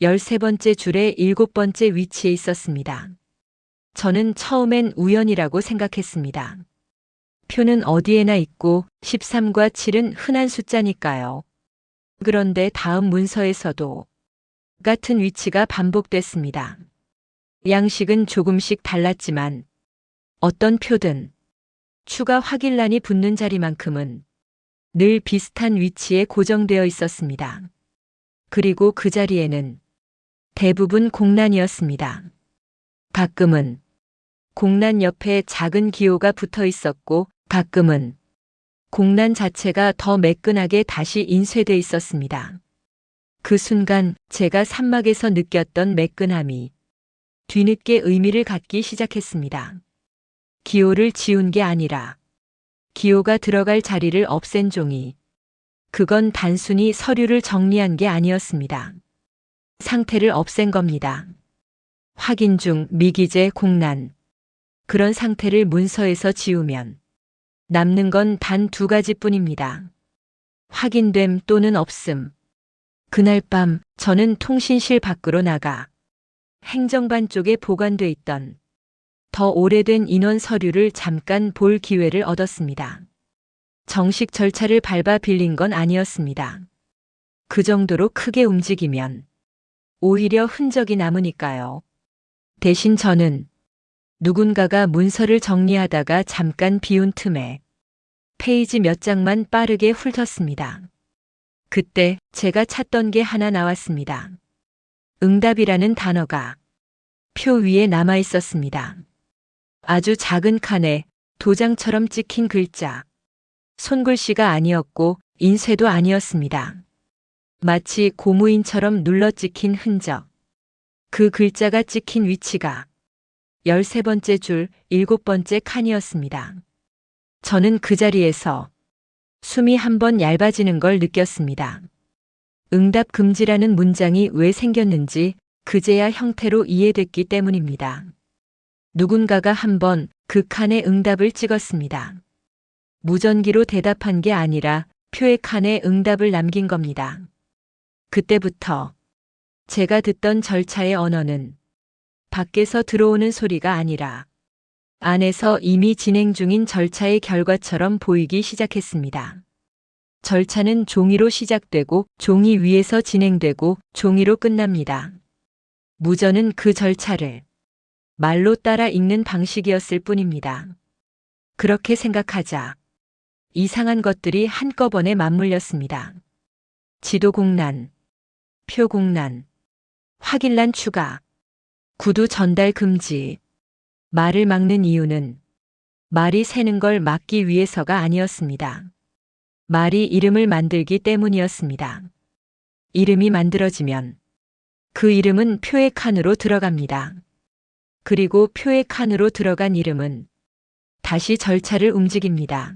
13번째 줄의 7번째 위치에 있었습니다. 저는 처음엔 우연이라고 생각했습니다. 표는 어디에나 있고 13과 7은 흔한 숫자니까요. 그런데 다음 문서에서도 같은 위치가 반복됐습니다. 양식은 조금씩 달랐지만 어떤 표든 추가 확인란이 붙는 자리만큼은 늘 비슷한 위치에 고정되어 있었습니다. 그리고 그 자리에는 대부분 공란이었습니다. 가끔은 공란 옆에 작은 기호가 붙어 있었고 가끔은 공란 자체가 더 매끈하게 다시 인쇄돼 있었습니다. 그 순간 제가 산막에서 느꼈던 매끈함이 뒤늦게 의미를 갖기 시작했습니다. 기호를 지운 게 아니라 기호가 들어갈 자리를 없앤 종이. 그건 단순히 서류를 정리한 게 아니었습니다. 상태를 없앤 겁니다. 확인 중, 미기재, 공란. 그런 상태를 문서에서 지우면 남는 건 단 2가지뿐입니다. 확인됨 또는 없음. 그날 밤 저는 통신실 밖으로 나가 행정반 쪽에 보관돼 있던 더 오래된 인원 서류를 잠깐 볼 기회를 얻었습니다. 정식 절차를 밟아 빌린 건 아니었습니다. 그 정도로 크게 움직이면 오히려 흔적이 남으니까요. 대신 저는 누군가가 문서를 정리하다가 잠깐 비운 틈에 페이지 몇 장만 빠르게 훑었습니다. 그때 제가 찾던 게 하나 나왔습니다. 응답이라는 단어가 표 위에 남아 있었습니다. 아주 작은 칸에 도장처럼 찍힌 글자. 손글씨가 아니었고 인쇄도 아니었습니다. 마치 고무인처럼 눌러 찍힌 흔적. 그 글자가 찍힌 위치가 13번째 줄 7번째 칸이었습니다. 저는 그 자리에서 숨이 한 번 얇아지는 걸 느꼈습니다. 응답 금지라는 문장이 왜 생겼는지 그제야 형태로 이해됐기 때문입니다. 누군가가 한 번 그 칸에 응답을 찍었습니다. 무전기로 대답한 게 아니라 표의 칸에 응답을 남긴 겁니다. 그때부터 제가 듣던 절차의 언어는 밖에서 들어오는 소리가 아니라 안에서 이미 진행 중인 절차의 결과처럼 보이기 시작했습니다. 절차는 종이로 시작되고 종이 위에서 진행되고 종이로 끝납니다. 무전은 그 절차를 말로 따라 읽는 방식이었을 뿐입니다. 그렇게 생각하자 이상한 것들이 한꺼번에 맞물렸습니다. 지도 공란, 표 공란, 확인란 추가, 구두 전달 금지. 말을 막는 이유는 말이 새는 걸 막기 위해서가 아니었습니다. 말이 이름을 만들기 때문이었습니다. 이름이 만들어지면 그 이름은 표의 칸으로 들어갑니다. 그리고 표의 칸으로 들어간 이름은 다시 절차를 움직입니다.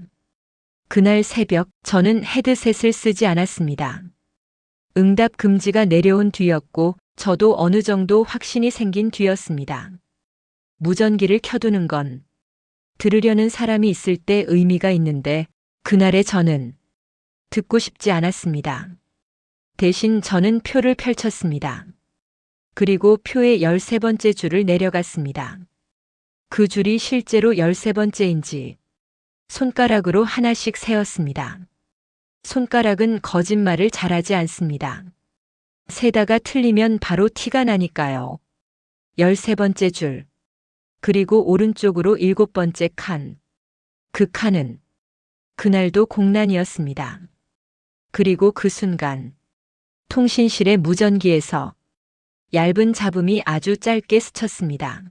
그날 새벽 저는 헤드셋을 쓰지 않았습니다. 응답 금지가 내려온 뒤였고 저도 어느 정도 확신이 생긴 뒤였습니다. 무전기를 켜두는 건 들으려는 사람이 있을 때 의미가 있는데 그날의 저는 듣고 싶지 않았습니다. 대신 저는 표를 펼쳤습니다. 그리고 표의 13번째 줄을 내려갔습니다. 그 줄이 실제로 13번째인지 손가락으로 하나씩 세었습니다. 손가락은 거짓말을 잘하지 않습니다. 세다가 틀리면 바로 티가 나니까요. 13번째 줄. 그리고 오른쪽으로 7번째 칸. 그 칸은 그날도 공란이었습니다. 그리고 그 순간 통신실의 무전기에서 얇은 잡음이 아주 짧게 스쳤습니다.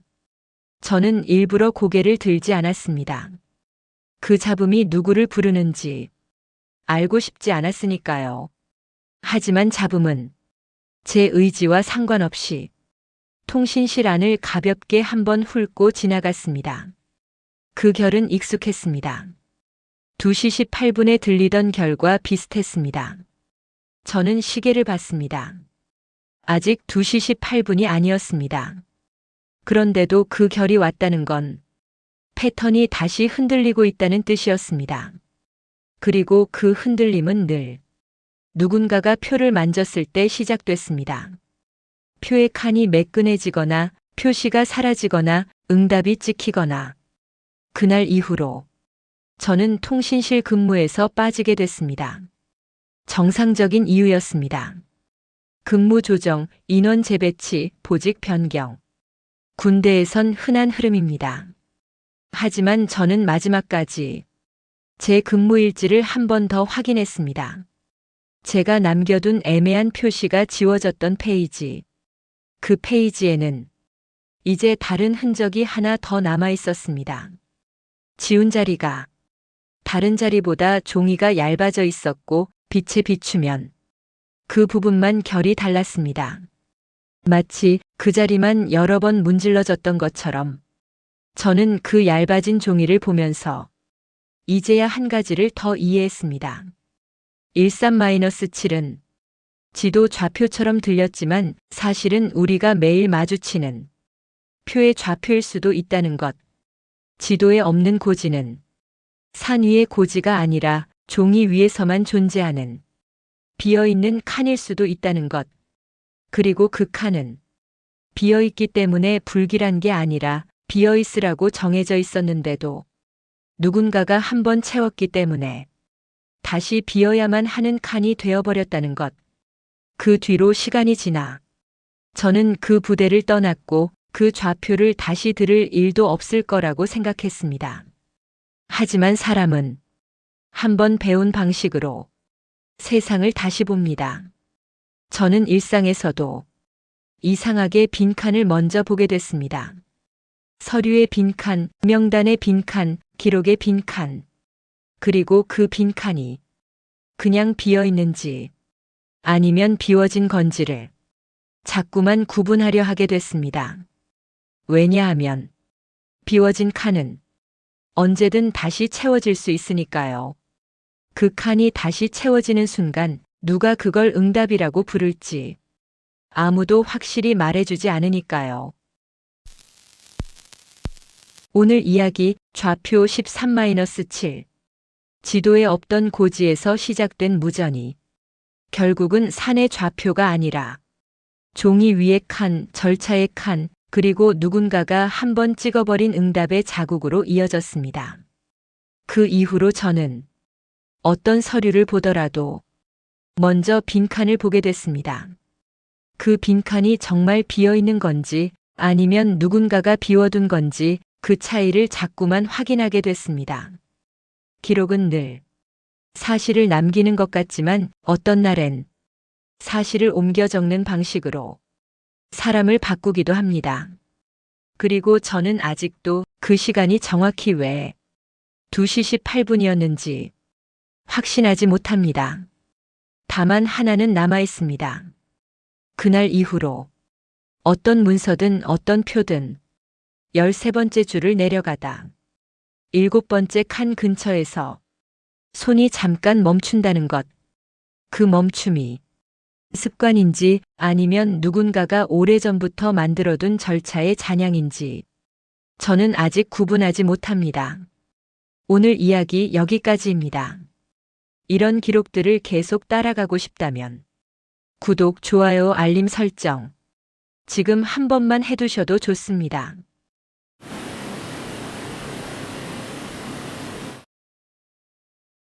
저는 일부러 고개를 들지 않았습니다. 그 잡음이 누구를 부르는지 알고 싶지 않았으니까요. 하지만 잡음은 제 의지와 상관없이 통신실 안을 가볍게 한번 훑고 지나갔습니다. 그 결은 익숙했습니다. 2시 18분에 들리던 결과 비슷했습니다. 저는 시계를 봤습니다. 아직 2시 18분이 아니었습니다. 그런데도 그 결이 왔다는 건 패턴이 다시 흔들리고 있다는 뜻이었습니다. 그리고 그 흔들림은 늘 누군가가 표를 만졌을 때 시작됐습니다. 표의 칸이 매끈해지거나 표시가 사라지거나 응답이 찍히거나 그날 이후로 저는 통신실 근무에서 빠지게 됐습니다. 정상적인 이유였습니다. 근무 조정, 인원 재배치, 보직 변경. 군대에선 흔한 흐름입니다. 하지만 저는 마지막까지 제 근무일지를 한 번 더 확인했습니다. 제가 남겨둔 애매한 표시가 지워졌던 페이지. 그 페이지에는 이제 다른 흔적이 하나 더 남아 있었습니다. 지운 자리가 다른 자리보다 종이가 얇아져 있었고 빛에 비추면 그 부분만 결이 달랐습니다. 마치 그 자리만 여러 번 문질러졌던 것처럼 저는 그 얇아진 종이를 보면서 이제야 한 가지를 더 이해했습니다. 13-7은 지도 좌표처럼 들렸지만 사실은 우리가 매일 마주치는 표의 좌표일 수도 있다는 것. 지도에 없는 고지는 산 위의 고지가 아니라 종이 위에서만 존재하는 비어있는 칸일 수도 있다는 것. 그리고 그 칸은 비어있기 때문에 불길한 게 아니라 비어있으라고 정해져 있었는데도 누군가가 한번 채웠기 때문에 다시 비어야만 하는 칸이 되어버렸다는 것. 그 뒤로 시간이 지나 저는 그 부대를 떠났고 그 좌표를 다시 들을 일도 없을 거라고 생각했습니다. 하지만 사람은 한번 배운 방식으로 세상을 다시 봅니다. 저는 일상에서도 이상하게 빈칸을 먼저 보게 됐습니다. 서류의 빈칸, 명단의 빈칸, 기록의 빈칸. 그리고 그 빈칸이 그냥 비어 있는지 아니면 비워진 건지를 자꾸만 구분하려 하게 됐습니다. 왜냐하면 비워진 칸은 언제든 다시 채워질 수 있으니까요. 그 칸이 다시 채워지는 순간 누가 그걸 응답이라고 부를지 아무도 확실히 말해주지 않으니까요. 오늘 이야기 좌표 13-7. 지도에 없던 고지에서 시작된 무전이 결국은 산의 좌표가 아니라 종이 위의 칸, 절차의 칸, 그리고 누군가가 한번 찍어버린 응답의 자국으로 이어졌습니다. 그 이후로 저는 어떤 서류를 보더라도 먼저 빈칸을 보게 됐습니다. 그 빈칸이 정말 비어있는 건지 아니면 누군가가 비워둔 건지 그 차이를 자꾸만 확인하게 됐습니다. 기록은 늘 사실을 남기는 것 같지만 어떤 날엔 사실을 옮겨 적는 방식으로 사람을 바꾸기도 합니다. 그리고 저는 아직도 그 시간이 정확히 왜 2시 18분이었는지 확신하지 못합니다. 다만 하나는 남아 있습니다. 그날 이후로 어떤 문서든 어떤 표든 13번째 줄을 내려가다 7번째 칸 근처에서 손이 잠깐 멈춘다는 것. 그 멈춤이 습관인지 아니면 누군가가 오래전부터 만들어둔 절차의 잔향인지 저는 아직 구분하지 못합니다. 오늘 이야기 여기까지입니다. 이런 기록들을 계속 따라가고 싶다면 구독, 좋아요, 알림 설정 지금 한 번만 해두셔도 좋습니다.